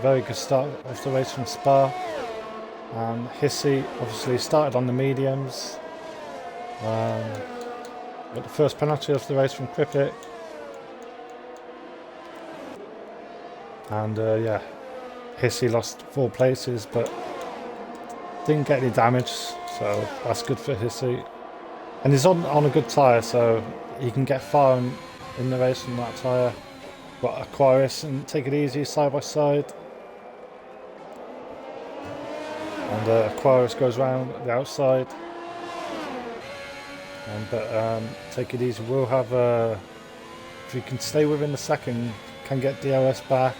A: Very good start of the race from Spark. And Hissy obviously started on the mediums. Got the first penalty of the race from Kriffik. And yeah, Hissy lost 4 places, but didn't get any damage, so that's good for his seat. And he's on a good tyre, so he can get far in the race on that tyre. Got Aquarius and Take It Easy side by side. And Aquarius goes around the outside. But Take It Easy will have, if he can stay within the second, can get DRS back.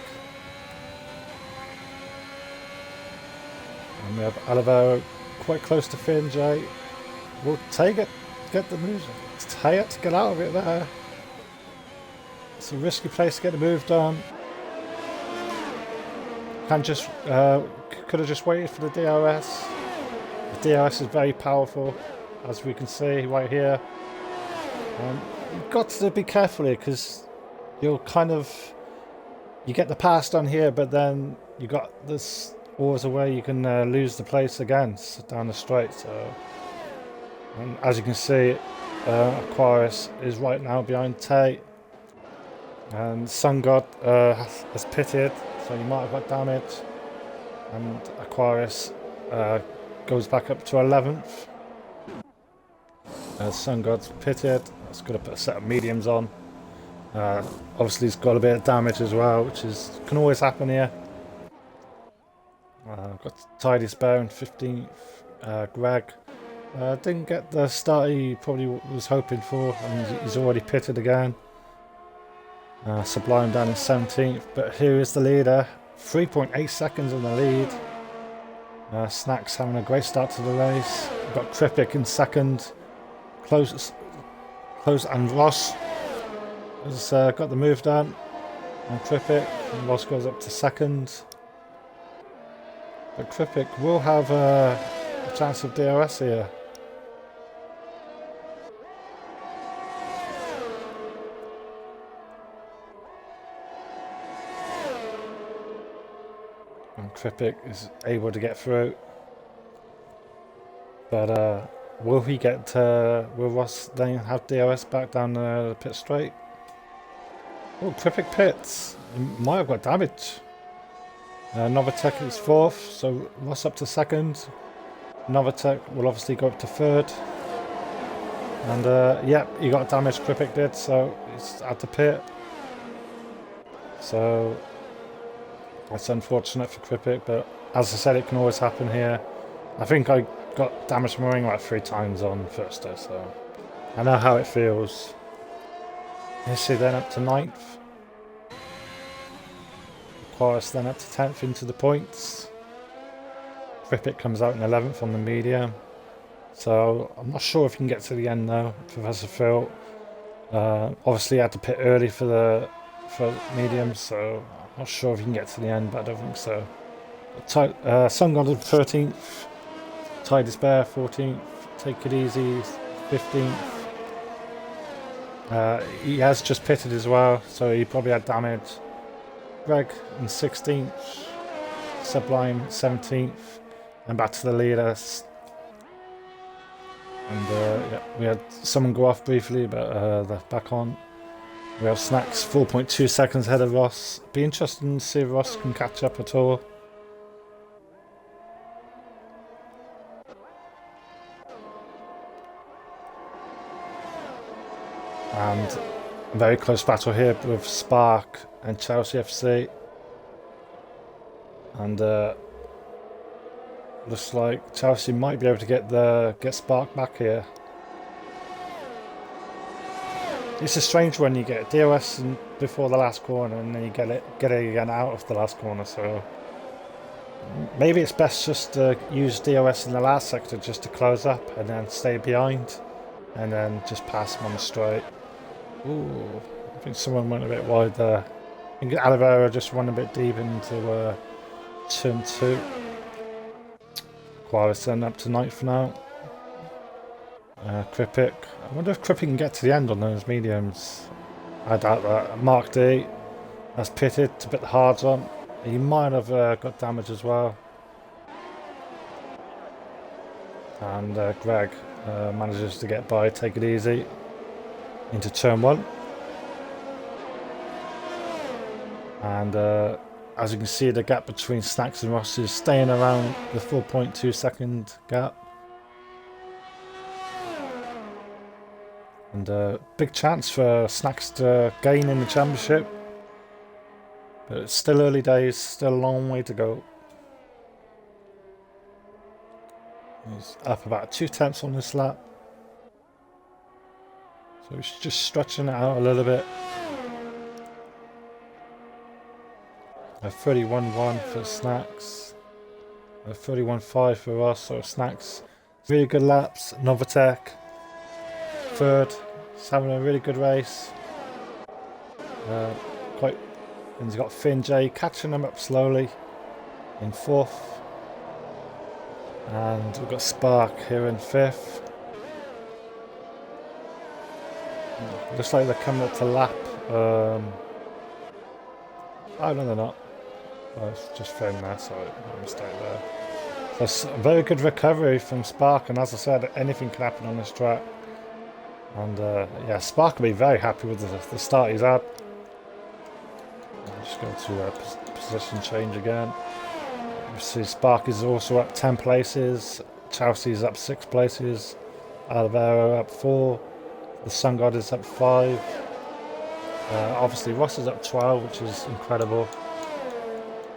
A: And we have Oliveira quite close to Finn J. We'll take it, get the move. Tie it to get out of it there. It's a risky place to get the move done. Could have just waited for the DRS. The DRS is very powerful, as we can see right here. You've got to be careful here because you get the pass done here, but then you got this always a way you can lose the place again down the straight. So, and as you can see, Aquarius is right now behind Tate, and Sun God has pitted, so he might have got damage, and Aquarius goes back up to 11th. Sun God's pitted. It's got to put a set of mediums on. Obviously, he's got a bit of damage as well, which can always happen here. Got Tidy Spare in 15th. Greg didn't get the start he probably was hoping for, and he's already pitted again. Sublime down in 17th, but here is the leader, 3.8 seconds in the lead. Snacks having a great start to the race. We've got Trippic in second. Close, and Ross has got the move done on Trippic, and Ross goes up to second. But Trippic will have a chance of DRS here. And Trippic is able to get through. But will Ross then have DRS back down the pit straight? Oh, Trippic pits. He might have got damage. Novatek is fourth, so Ross up to second. Novatek will obviously go up to third. And yeah, he got damage, Trippic did, so he's at the pit. So that's unfortunate for Trippic, but as I said, it can always happen here. I think I got damage from ring like 3 times on first day, so I know how it feels. You see, then up to 9th. Aquarius then up to 10th into the points. Trippic comes out in 11th on the medium. So I'm not sure if he can get to the end though, Professor Phil. Obviously he had to pit early for medium, so I'm not sure if he can get to the end, but I don't think so. Sun God 13th. Tidy Spare 14th, Take It Easy 15th. He has just pitted as well, so he probably had damage. Greg in 16th, Sublime 17th, and back to the leaders. And yeah, we had someone go off briefly, but they're back on. We have Snacks 4.2 seconds ahead of Ross. Be interesting to see if Ross can catch up at all. And a very close battle here with Spark and Chelsea FC. And looks like Chelsea might be able to get Spark back here. It's a strange one, you get DOS before the last corner and then you get it again out of the last corner, so maybe it's best just to use DOS in the last sector just to close up and then stay behind and then just pass them on the straight. Ooh, I think someone went a bit wide there. I think Oliveira just went a bit deep into turn 2. Aquarius then up to 9th now. Trippic. I wonder if Trippic can get to the end on those mediums. I doubt that. Mark D has pitted to put the hards on. He might have got damage as well. And Greg manages to get by, Take It Easy into turn 1. And as you can see, the gap between Snacks and Ross is staying around the 4.2 second gap. And big chance for Snacks to gain in the championship. But it's still early days, still a long way to go. He's up about 2/10 on this lap. So he's just stretching it out a little bit. 31.1 for Snacks. 31.5 for Ross, so Snacks. Really good laps. Novatech. Third. He's having a really good race. And he's got Finn J catching him up slowly in 4th. And we've got Spark here in 5th. Looks like they're coming up to lap. Oh no, they're not. Oh, it's just Finn there, so no mistake there. So it's a very good recovery from Spark, and as I said, anything can happen on this track. And yeah, Spark will be very happy with the start he's had. Just go to position change again. You see Spark is also up 10 places. Chelsea's up 6 places. Alvaro up 4. The Sun God is up 5. Obviously Ross is up 12, which is incredible.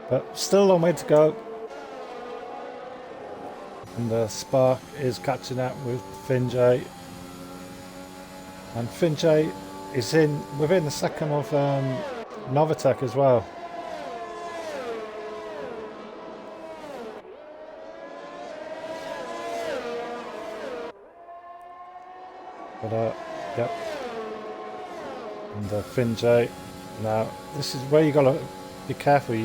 A: But still a long way to go. And Spark is catching up with Finn J. And Finn J is within the second of Novatech as well. But yep. And Finn J. Now this is where you gotta be careful,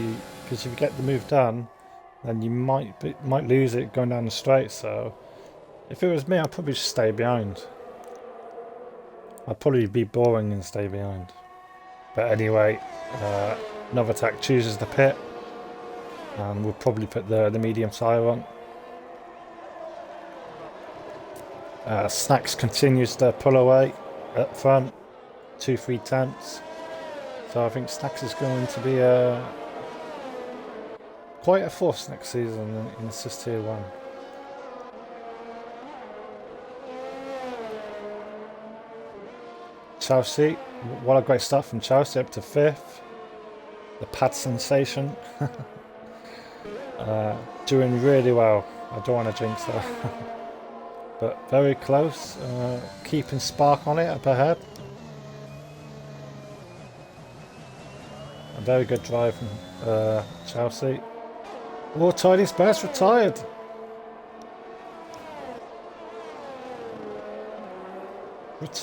A: because if you get the move done, then you might lose it going down the straight. So if it was me, I'd probably just stay behind. I'd probably be boring and stay behind. But anyway, Novatech chooses the pit, and we'll probably put the medium tyre on. Snacks continues to pull away up front, 2/3. So I think Snacks is going to be quite a force next season in Assist Tier 1. Chelsea, what a great start from Chelsea, up to 5th. The pad sensation. Doing really well. I don't want to jinx that. But very close. Keeping Spark on it up ahead. A very good drive from Chelsea. Oh, Tiny Spares retired.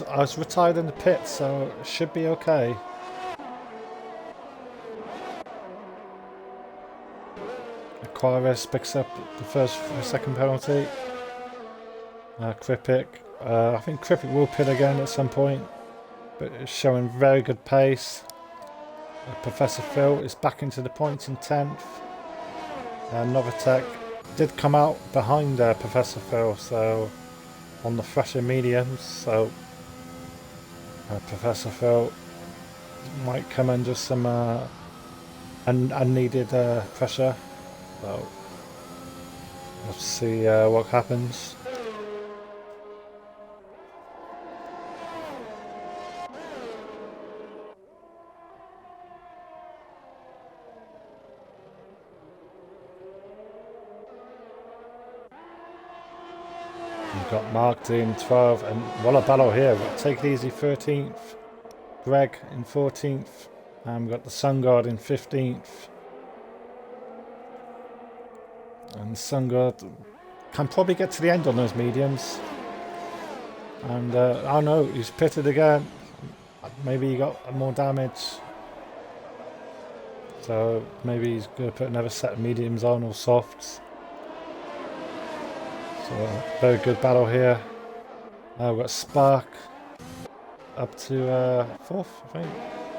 A: I was retired in the pit, so it should be okay. Aquarius picks up the second penalty. Kripik. I think Kripik will pit again at some point, but it's showing very good pace. Professor Phil is back into the points in 10th. Novatech did come out behind Professor Phil, so on the fresher mediums, so Professor Phil might come under some unneeded pressure. So let's see what happens. We've got Mark in 12, and what a battle here. We've got Take It Easy 13th, Greg in 14th, and we've got the Sun God in 15th. And the Sun God can probably get to the end on those mediums. And oh no, he's pitted again. Maybe he got more damage. So maybe he's going to put another set of mediums on, or softs. So very good battle here. We've got Spark up to 4th, I think.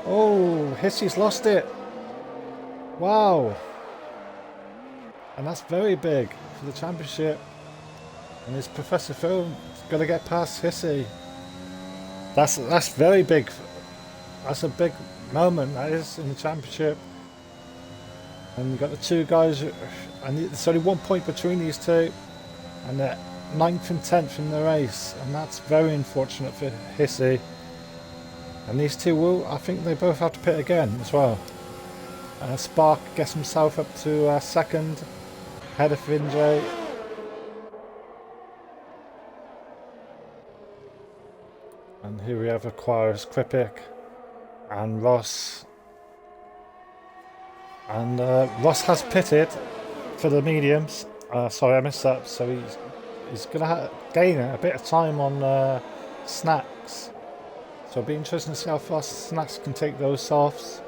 A: Oh, Hissy's lost it. Wow. And that's very big for the championship. And this Professor Phil is going to get past Hissy. That's very big. That's a big moment, that is, in the championship. And you've got the two guys, and there's only 1 point between these two, and they're 9th and 10th in the race, and that's very unfortunate for Hissy. And these two will, I think they both have to pit again as well. Spark gets himself up to second, ahead of Vinjay. And here we have Aquarius, Kripik, and Ross. And Ross has pitted for the mediums. Sorry, I missed that. So he's going to gain a bit of time on Snacks. So it'll be interesting to see how fast Snacks can take those softs.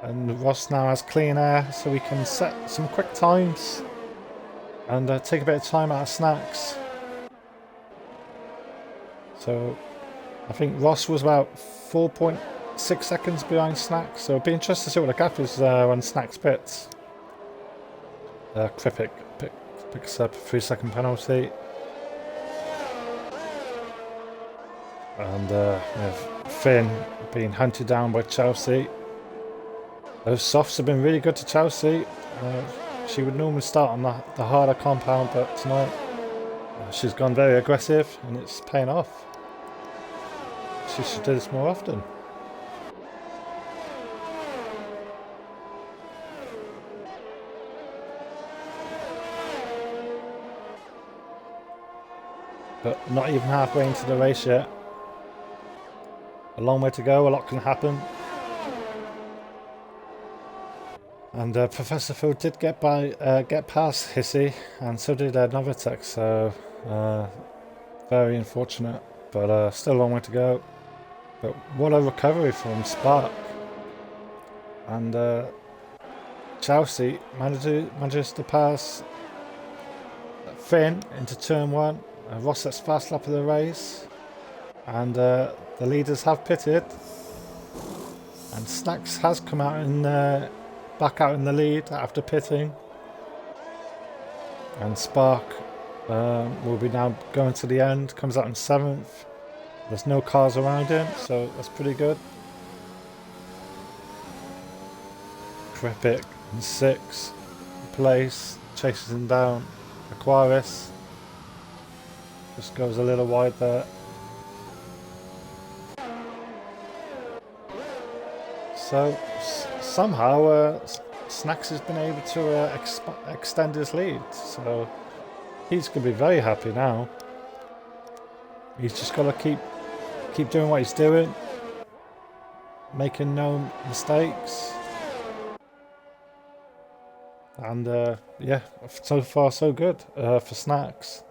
A: And Ross now has clean air, so we can set some quick times and take a bit of time out of Snacks. So I think Ross was about 4.6 seconds behind Snacks, so it'll be interesting to see what the gap is when Snacks pits. Kripik picks up a 3-second penalty. And we have Finn being hunted down by Chelsea. Those softs have been really good to Chelsea. She would normally start on the harder compound, but tonight she's gone very aggressive and it's paying off. She should do this more often. But not even halfway into the race yet. A long way to go, a lot can happen. And Professor Phil did get past Hissy, and so did Novatek, so very unfortunate, but still a long way to go. But what a recovery from Spark. And Chelsea manages to pass Finn into turn 1. Ross sets fast lap of the race, and the leaders have pitted, and Snacks has come out in back out in the lead after pitting, and Spark will be now going to the end, comes out in 7th. There's no cars around him, so that's pretty good. Kripik in 6th place, chases him down. Aquarius just goes a little wide there. So somehow Snacks has been able to extend his lead, so he's going to be very happy now. He's just got to keep doing what he's doing, making no mistakes, and yeah, so far so good for Snacks.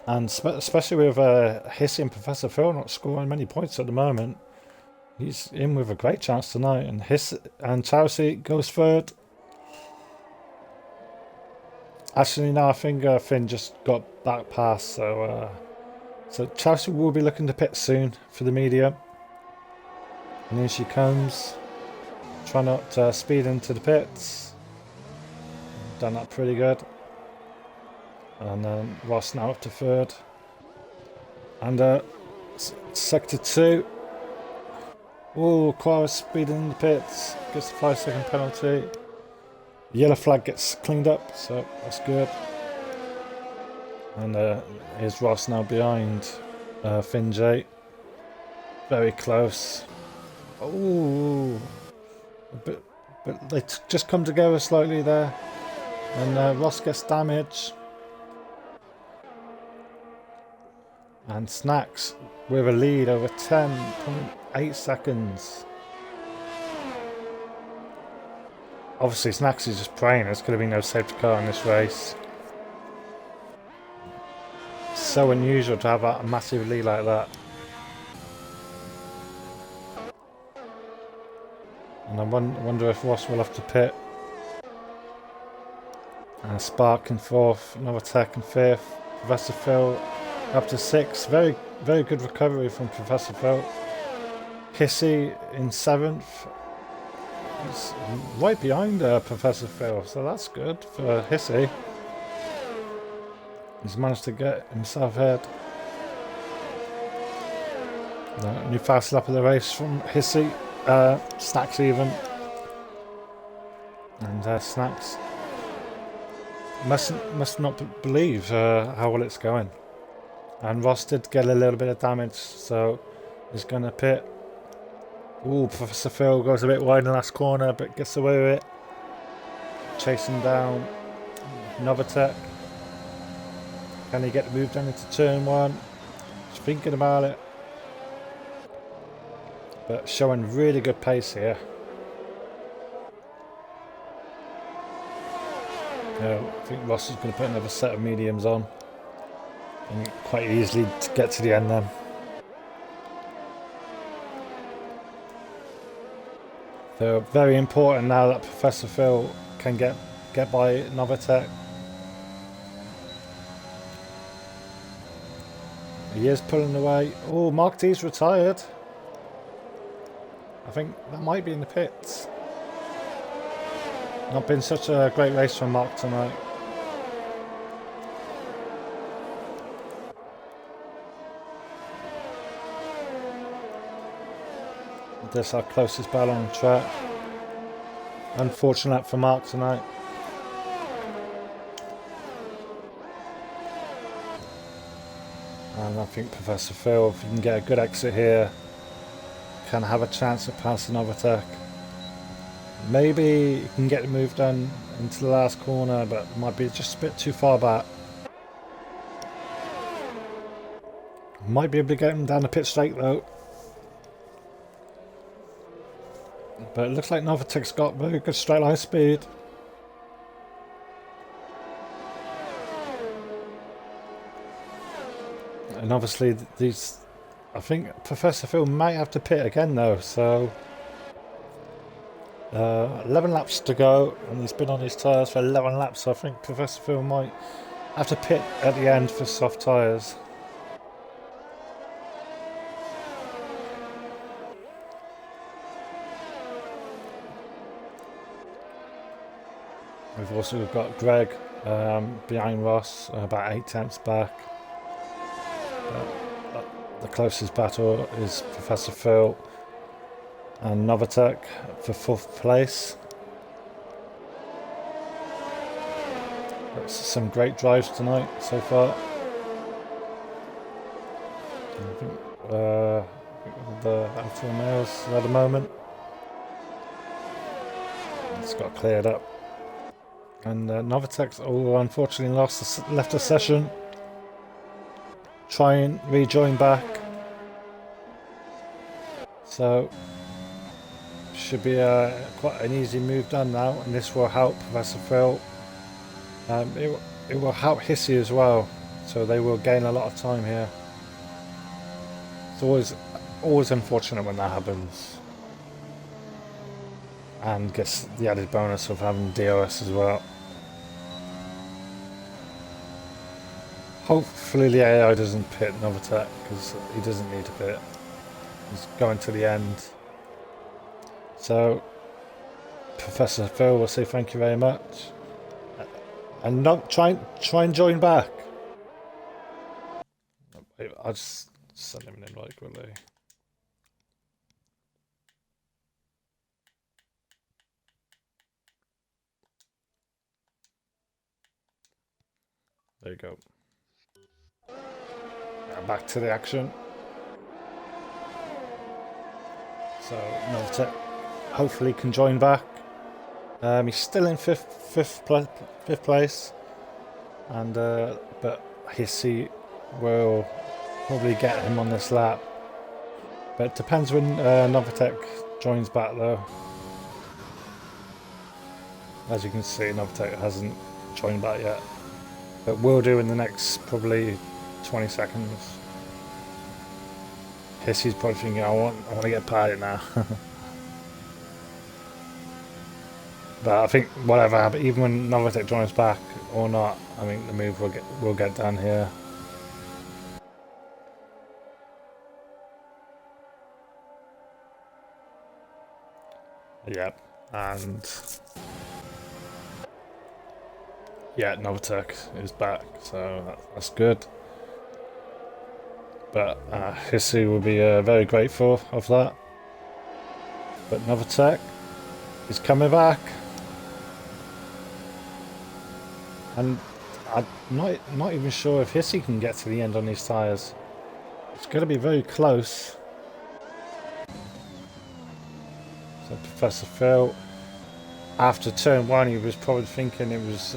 A: And especially with Hissy and Professor Phil not scoring many points at the moment, he's in with a great chance tonight. And Chelsea goes third. Actually, no, I think Finn just got back past, so Chelsea will be looking to pit soon for the medium. And here she comes. Try not to speed into the pits. Done that pretty good. And then Ross now up to third. And sector 2. Oh, Aquarius speeding in the pits. Gets the 5-second penalty. Yellow flag gets cleaned up, so that's good. And here's Ross now behind Finjay. Very close. Oh, but they just come together slightly there. And Ross gets damage. And Snacks with a lead over 10.8 seconds. Obviously Snacks is just praying there's going to be no safety car in this race. So unusual to have a massive lead like that. And I wonder if Ross will have to pit. And Spark in 4th, Novatek in 5th, Professor Phil up to 6th. Very, very good recovery from Professor Phil. Hissy in 7th. He's right behind Professor Phil, so that's good for Hissy. He's managed to get himself ahead. New fast lap of the race from Hissy, Snacks even, and Snacks must not believe how well it's going. And Ross did get a little bit of damage, so he's going to pit. Ooh, Professor Phil goes a bit wide in the last corner, but gets away with it. Chasing down Novatech. Can he get moved down into turn one? Just thinking about it. But showing really good pace here. I think Ross is going to put another set of mediums on. And quite easily to get to the end then. So very important now that Professor Phil can get by Novatech. He is pulling away. Oh, Mark D's retired. I think that might be in the pits. Not been such a great race from Mark tonight. This is our closest battle on the track. Unfortunate for Mark tonight. And I think Professor Phil, if he can get a good exit here, can have a chance at passing Novatech. Maybe he can get the move done into the last corner, but might be just a bit too far back. Might be able to get him down the pit straight though. But it looks like Novatech's got very good straight line speed. And obviously these, I think Professor Phil might have to pit again though, so 11 laps to go, and he's been on his tyres for 11 laps, so I think Professor Phil might have to pit at the end for soft tyres. We've also got Greg behind Ross, about 8 tenths back. The closest battle is Professor Phil and Novatech for 4th place. That's some great drives tonight so far. I think the Alpha Romeos at the moment. It's got cleared up. And Novatech's unfortunately left the session. Try and rejoin back. So should be quite an easy move done now, and this will help Professor Phil. It will help Hissy as well, so they will gain a lot of time here. It's always unfortunate when that happens, and gets the added bonus of having DOS as well. Hopefully the AI doesn't pit Novatech, because he doesn't need to pit. He's going to the end. So Professor Phil will say thank you very much, and not try and join back. I'll just send him an invite quickly. There you go. Now back to the action. So Novatech hopefully can join back. He's still in fifth place, and but Hissy will probably get him on this lap. But it depends when Novatech joins back though. As you can see, Novatech hasn't joined back yet, but will do in the next probably 20 seconds. Hissy's probably thinking, I want to get past it now. But I think whatever happens, even when Novatech joins back or not, I think the move will get done here. Yep, and yeah, Novatech is back, so that's good. But Hissy will be very grateful of that. But Novatech is coming back. And I'm not even sure if Hissy can get to the end on these tyres. It's going to be very close. So Professor Phil, after turn 1, he was probably thinking it was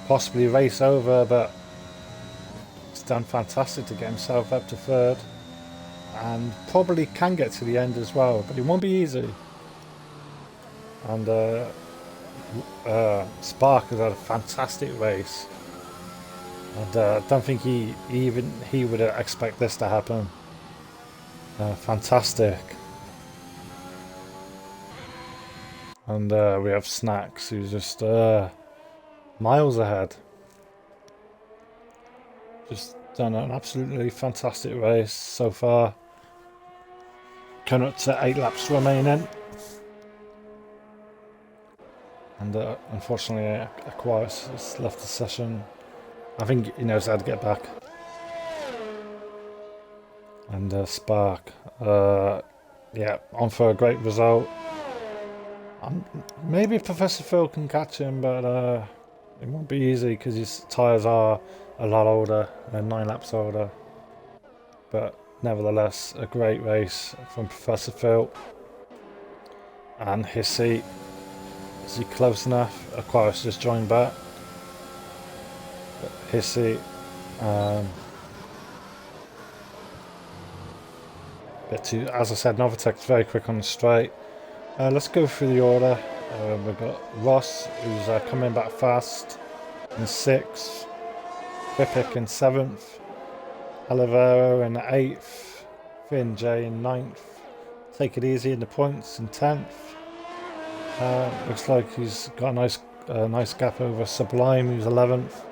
A: possibly race over, but he's done fantastic to get himself up to 3rd. And probably can get to the end as well, but it won't be easy. And Spark has had a fantastic race, and I don't think he would expect this to happen. Fantastic. And we have Snacks, who's just miles ahead. Just done an absolutely fantastic race so far. Coming up to 8 laps remaining. And unfortunately, Aquarius has left the session. I think he knows how to get back. And Spark, yeah, on for a great result. Maybe Professor Phil can catch him, but it won't be easy because his tyres are a lot older. They're 9 laps older. But nevertheless, a great race from Professor Phil. And Hissy. Is he close enough? Aquarius just joined back. But Hissy. As I said, Novatech's very quick on the straight. Let's go through the order. We've got Ross, who's coming back fast, in 6th. Kripik in 7th. Olivero in 8th. Finn J in 9th. Take it easy in the points in 10th. Looks like he's got a nice gap over Sublime, who's 11th.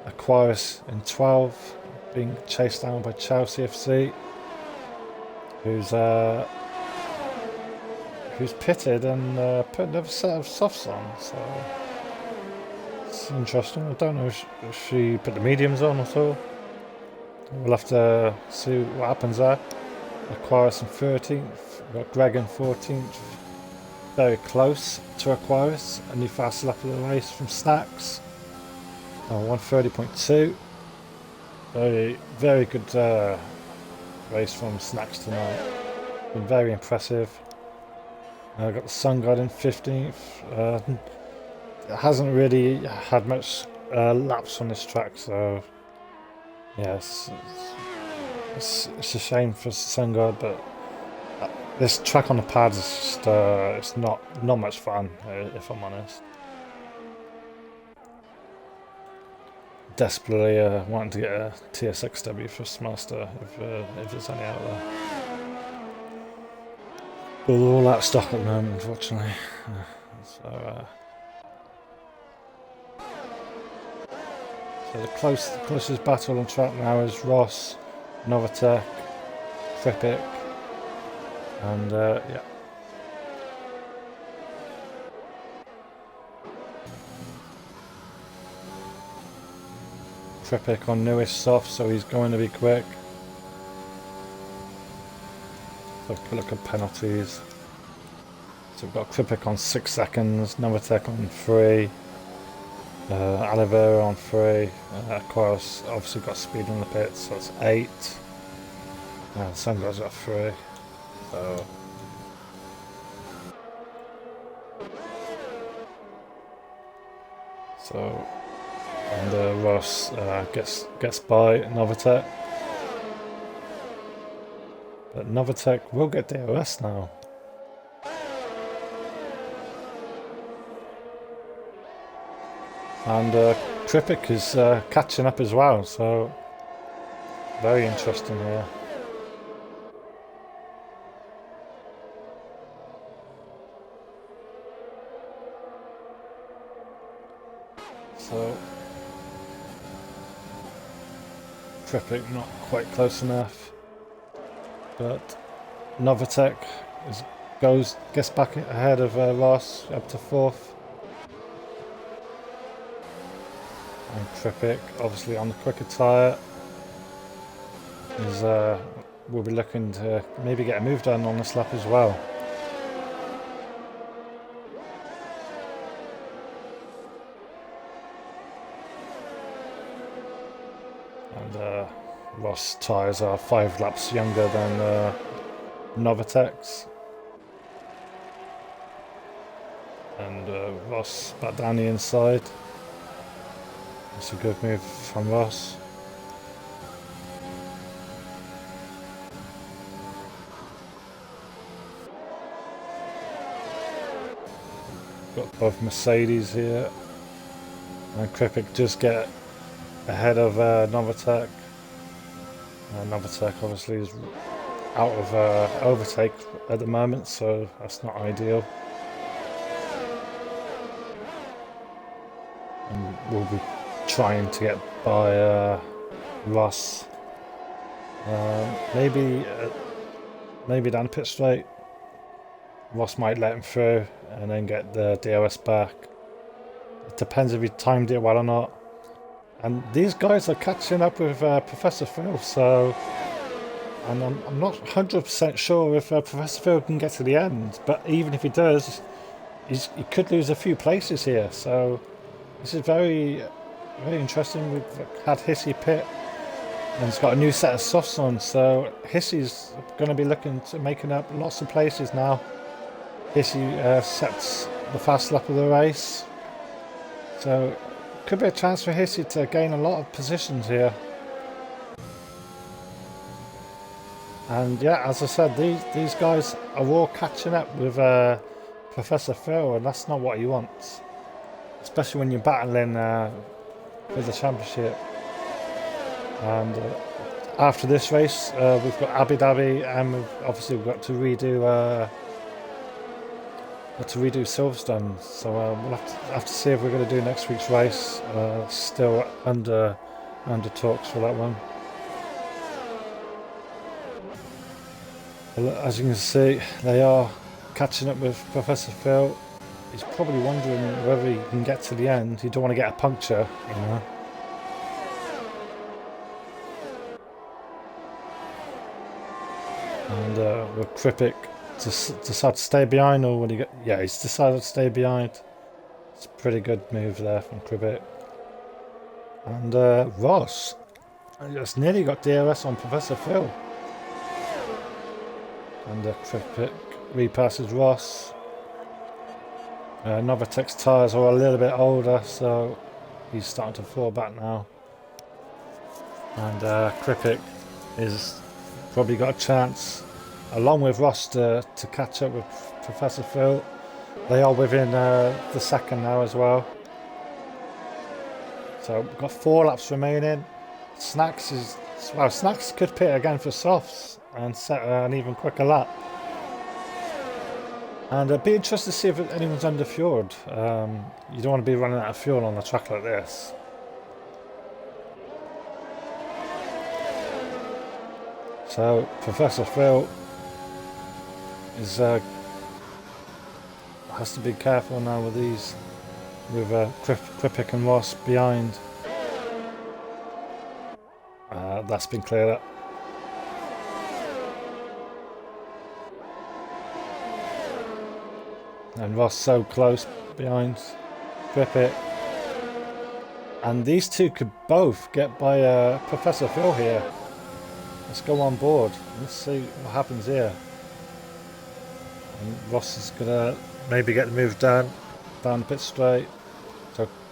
A: Aquarius in 12th, being chased down by Chelsea FC, who's pitted and put another set of softs on. So it's interesting. I don't know if she put the mediums on at all. We'll have to see what happens there. Aquarius in 13th. We've got Greg in 14th. Very close to Aquarius. A new fast lap of the race from Snacks. 1:30.2. Very, very good race from Snacks tonight. Been very impressive. Got the Sun God in 15th. Hasn't really had much laps on this track, so yes, it's a shame for Sun God, but this track on the pads is just it's not much fun, if I'm honest. Desperately wanting to get a TSXW Thrustmaster if there's any out there. But they're all out of stock at the moment, unfortunately. So the closest battle on track now is Ross, Novatech, Kripik, and yeah. Kripik on newish soft, so he's going to be quick. Look at penalties. So we've got Kripik on 6 seconds, Novatech on 3, Olivero on 3, Aquarius obviously got speed in the pits, so it's 8. Sungod's got 3. So and Ross gets by Novatech. But Novatech will get DRS now. And Kripik is catching up as well, so very interesting here. So Kripik not quite close enough. But Novatech gets back ahead of Ross up to 4th. And Kripik obviously on the quicker tyre. is we'll be looking to maybe get a move done on this lap as well. And Ross tyres are 5 laps younger than Novatek's. And Ross back down the inside. It's a good move from Ross. Got both Mercedes here. And Kripik just get ahead of Novatek. Novatek obviously is out of overtake at the moment, so that's not ideal. And we'll be trying to get by Ross. Maybe down the pit straight. Ross might let him through and then get the DRS back. It depends if he timed it well or not. And these guys are catching up with Professor Phil, so... And I'm not 100% sure if Professor Phil can get to the end, but even if he does, he could lose a few places here, so... This is very, very interesting. We've had Hissy pit, and he's got a new set of softs on, so Hissy's going to be looking to making up lots of places now. Hissy sets the fast lap of the race, so could be a chance for Hissy to gain a lot of positions here. And yeah, as I said, these guys are all catching up with Professor Phil, and that's not what he wants. Especially when you're battling for the championship. And after this race, we've got Abu Dhabi, and we've got to redo Silverstone. So we'll have to see if we're going to do next week's race. Still under talks for that one. Well, as you can see, they are catching up with Professor Phil. He's probably wondering whether he can get to the end. You don't want to get a puncture, you know. And will Kripik decide to stay behind, or will he get? Yeah, he's decided to stay behind. It's a pretty good move there from Kripik. And Ross just nearly got DRS on Professor Phil. And Kripik repasses Ross. Novatek's tyres are a little bit older, so he's starting to fall back now. And Kripik is probably got a chance, along with Ross, to catch up with Professor Phil. They are within the second now as well. So we've got 4 laps remaining. Snacks could pit again for softs and set an even quicker lap. And it'd be interesting to see if anyone's under fueled. You don't want to be running out of fuel on a track like this. So Professor Phil is has to be careful now with these, with Kripik and Ross behind. That's been cleared up. And Ross so close behind Kripik. And these two could both get by Professor Phil here. Let's go on board. Let's see what happens here. And Ross is going to maybe get the move down the pit straight.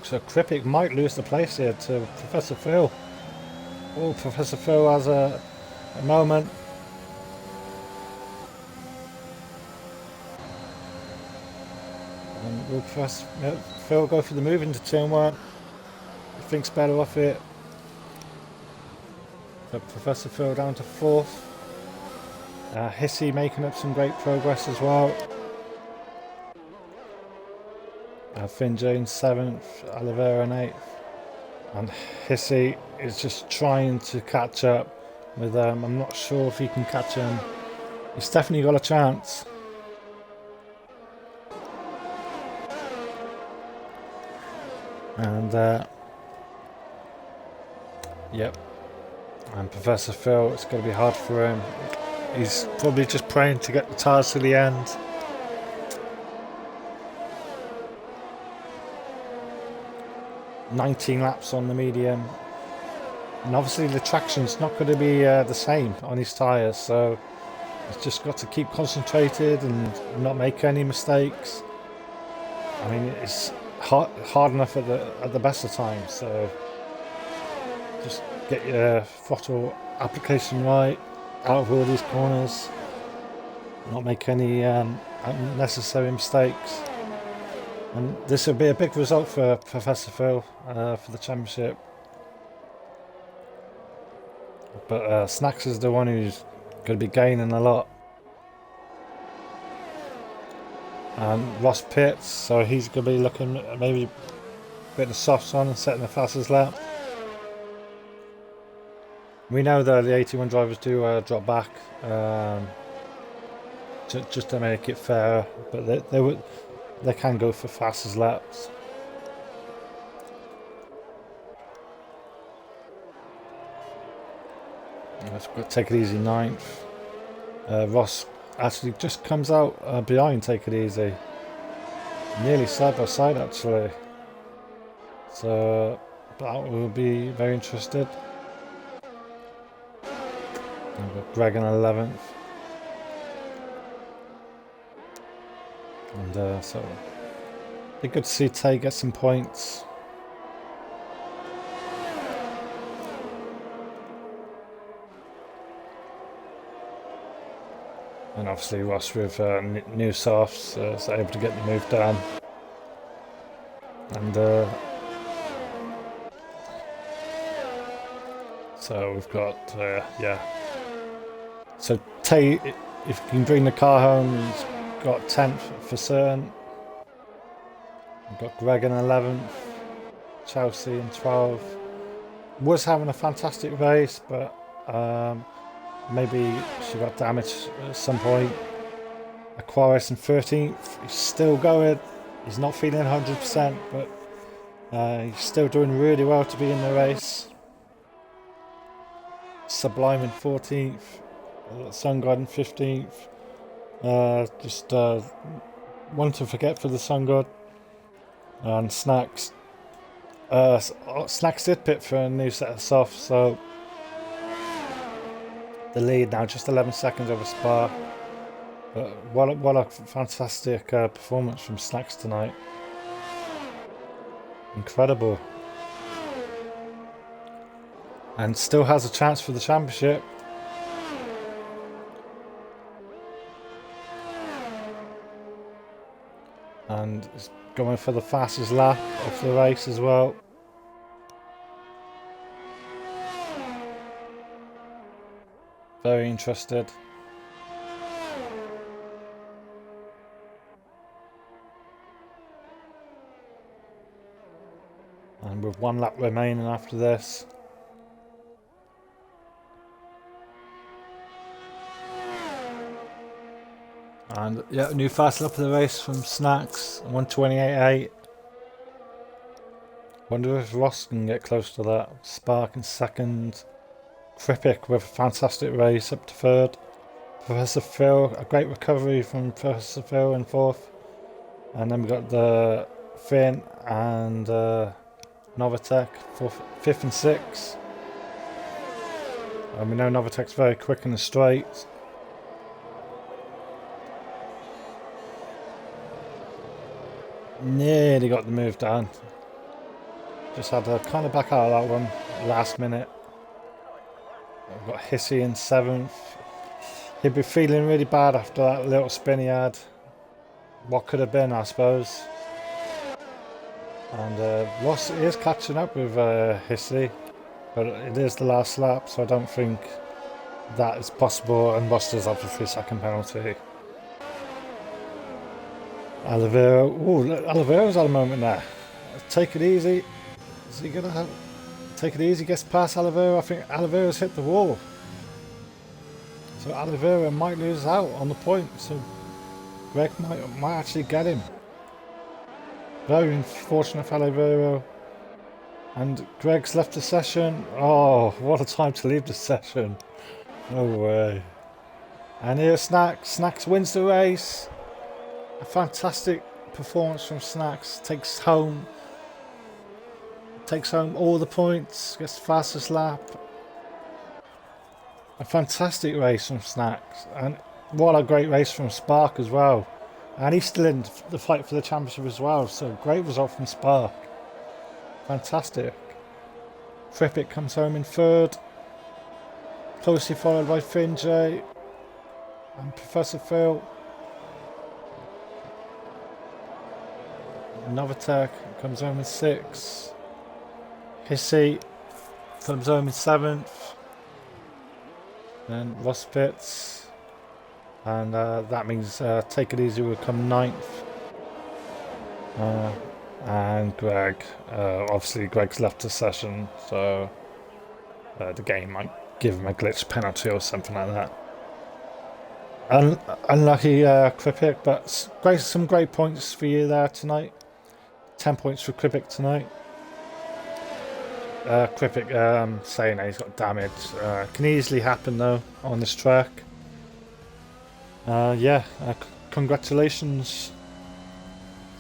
A: So Kripik might lose the place here to Professor Phil. Oh, Professor Phil has a moment. And will Professor Phil go for the move into turn 1? He thinks better off it. But Professor Phil down to 4th. Hissy making up some great progress as well. Finn Jones 7th, Oliveira in 8th. And Hissy is just trying to catch up with I'm not sure if he can catch him. He's definitely got a chance. And yep. And Professor Phil, it's going to be hard for him. He's probably just praying to get the tyres to the end. "19 laps on the medium." And obviously the traction's not going to be the same on his tyres, so he's just got to keep concentrated and not make any mistakes. I mean, it's hard enough at the best of times, so just get your throttle application right out of all these corners, not make any unnecessary mistakes. And this will be a big result for Professor Phil for the championship. But Snacks is the one who's going to be gaining a lot. And Ross pits, so he's going to be looking at maybe putting the softs on and setting the fastest lap. We know that the 81 drivers do drop back just to make it fair, but they can go for fastest laps. Let's take it easy, 9th. Ross actually just comes out behind Take It Easy. Nearly side by side actually. So that will be very interested. I've got Greg in 11th. And so it'd be good to see Tay get some points. And obviously Ross with new softs is able to get the move done. And so we've got, yeah. So Tay, if you can bring the car home, he's got 10th for certain. We've got Greg in 11th, Chelsea in 12th. Was having a fantastic race, but maybe she got damaged at some point. Aquarius in 13th. He's still going. He's not feeling 100%, but he's still doing really well to be in the race. Sublime in 14th. Sun God in 15th. Just one to forget for the Sun God. And Snacks. Snacks did pit for a new set of softs, so the lead now just 11 seconds over Spa. But what a fantastic performance from Snacks tonight. Incredible. And still has a chance for the championship. And is going for the fastest lap of the race as well. Very interested. And with 1 lap remaining after this. And yeah, new fast lap of the race from Snacks, 1:28.8. Wonder if Ross can get close to that. Spark in 2nd. Kripik with a fantastic race up to 3rd. Professor Phil, a great recovery from Professor Phil in 4th. And then we got the Finn and Novatek, 5th and 6th. And we know Novatek's very quick in the straight. Nearly got the move down. Just had to kind of back out of that one last minute. We've got Hissy in 7th. He'd be feeling really bad after that little spin he had. What could have been, I suppose. And Ross is catching up with Hissy, but it is the last lap, so I don't think that is possible. And Ross does have a 3-second penalty. Oliveira, Oliveira's had a moment there. Take it easy. Is he gonna have Take It Easy? Gets past Oliveira. I think Oliveira's hit the wall, so Oliveira might lose out on the point. So Greg might actually get him. Very unfortunate for Oliveira. And Greg's left the session. Oh, what a time to leave the session. No way. And here's Snacks. Snacks wins the race. A fantastic performance from Snacks. Takes home all the points. Gets the fastest lap. A fantastic race from Snacks. And what a great race from Spark as well. And he's still in the fight for the championship as well. So great result from Spark. Fantastic. Trippic comes home in third. Closely followed by Finn J. And Professor Phil. Novatek comes home in 6th. Hissy comes home in 7th. Then Ross Pitts. And that means Take It Easy will come 9th. And Greg. Obviously Greg's left the session, so the game might give him a glitch penalty or something like that. Unlucky Kripik, but some great points for you there tonight. 10 points for Kripik tonight. Kripik saying that he's got damage. Can easily happen though on this track. Congratulations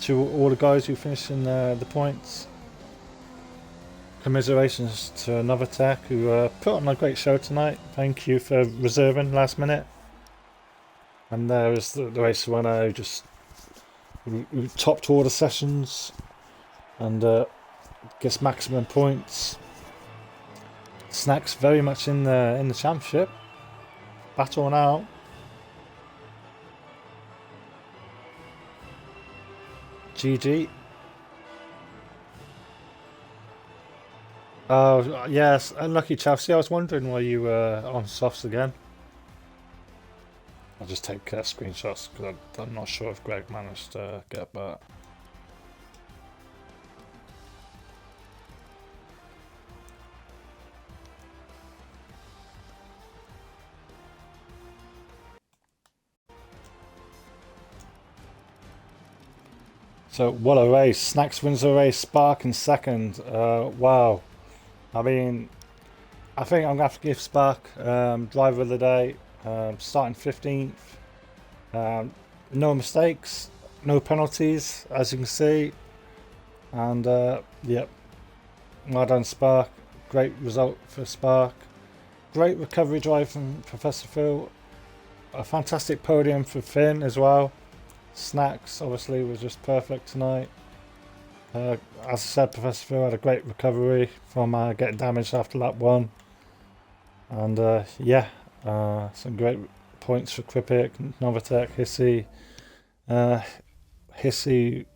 A: to all the guys who finished in the points. Commiserations to Novatek who put on a great show tonight. Thank you for reserving last minute. And there is the race winner who topped all the sessions and gets maximum points. Snacks very much in the championship. Battle now. GG. Oh yes, unlucky Chelsea. I was wondering why you were on softs again. I'll just take screenshots because I'm not sure if Greg managed to get that. So what a race. Snacks wins the race, Spark in 2nd. Wow. I mean, I think I'm going to have to give Spark driver of the day, starting 15th. No mistakes, no penalties, as you can see. And yep, well done Spark. Great result for Spark. Great recovery drive from Professor Phil. A fantastic podium for Finn as well. Snacks obviously was just perfect tonight. As I said, Professor Phil had a great recovery from getting damaged after lap 1. And some great points for Kripik, Novatek, Hissy. Hissy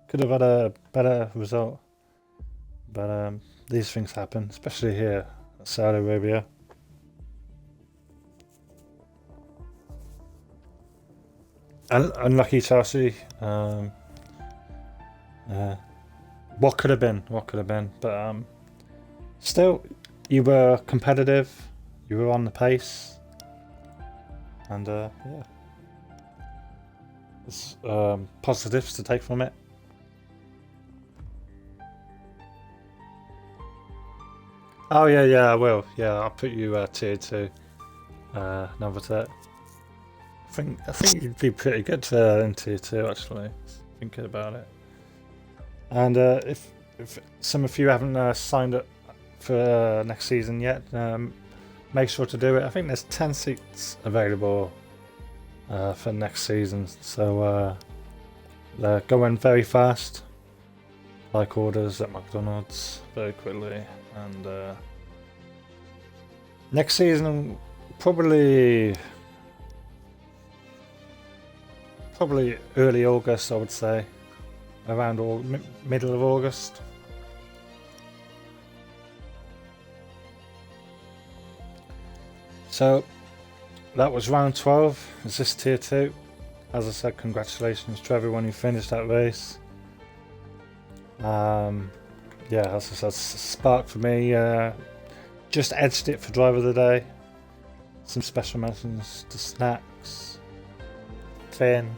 A: could have had a better result. But these things happen, especially here at Saudi Arabia. Unlucky Chelsea. What could have been, but still, you were competitive, you were on the pace, and there's positives to take from it. Oh yeah, I will. Yeah, I'll put you tier 2, Novatek. I think you'd be pretty good in tier 2 actually, thinking about it. And if some of you haven't signed up for next season yet, make sure to do it. I think there's 10 seats available for next season, so they're going very fast, like orders at McDonald's, very quickly. And next season, probably early August, I would say. Around middle of August. So that was round 12. Is this tier 2? As I said, congratulations to everyone who finished that race. As I said, Spark for me just edged it for driver of the day. Some special mentions to Snacks, Finn,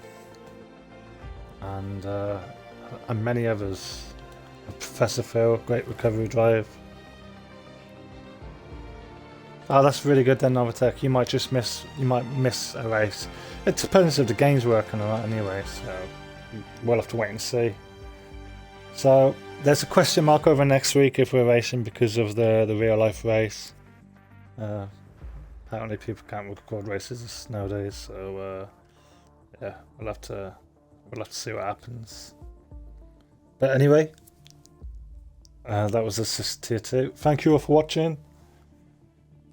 A: and many others Professor Phil, great recovery drive. Oh, that's really good then, Novatech. You might miss a race. It depends if the game's working or not anyway, so we'll have to wait and see. So there's a question mark over next week if we're racing because of the real life race. Apparently people can't record races nowadays, so yeah, we'll have to see what happens. But anyway, that was Assist Tier 2. Thank you all for watching.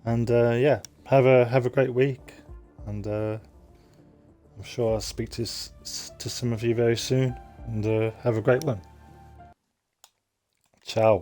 A: And yeah, have a great week, and I'm sure I'll speak to some of you very soon. And have a great one. Ciao.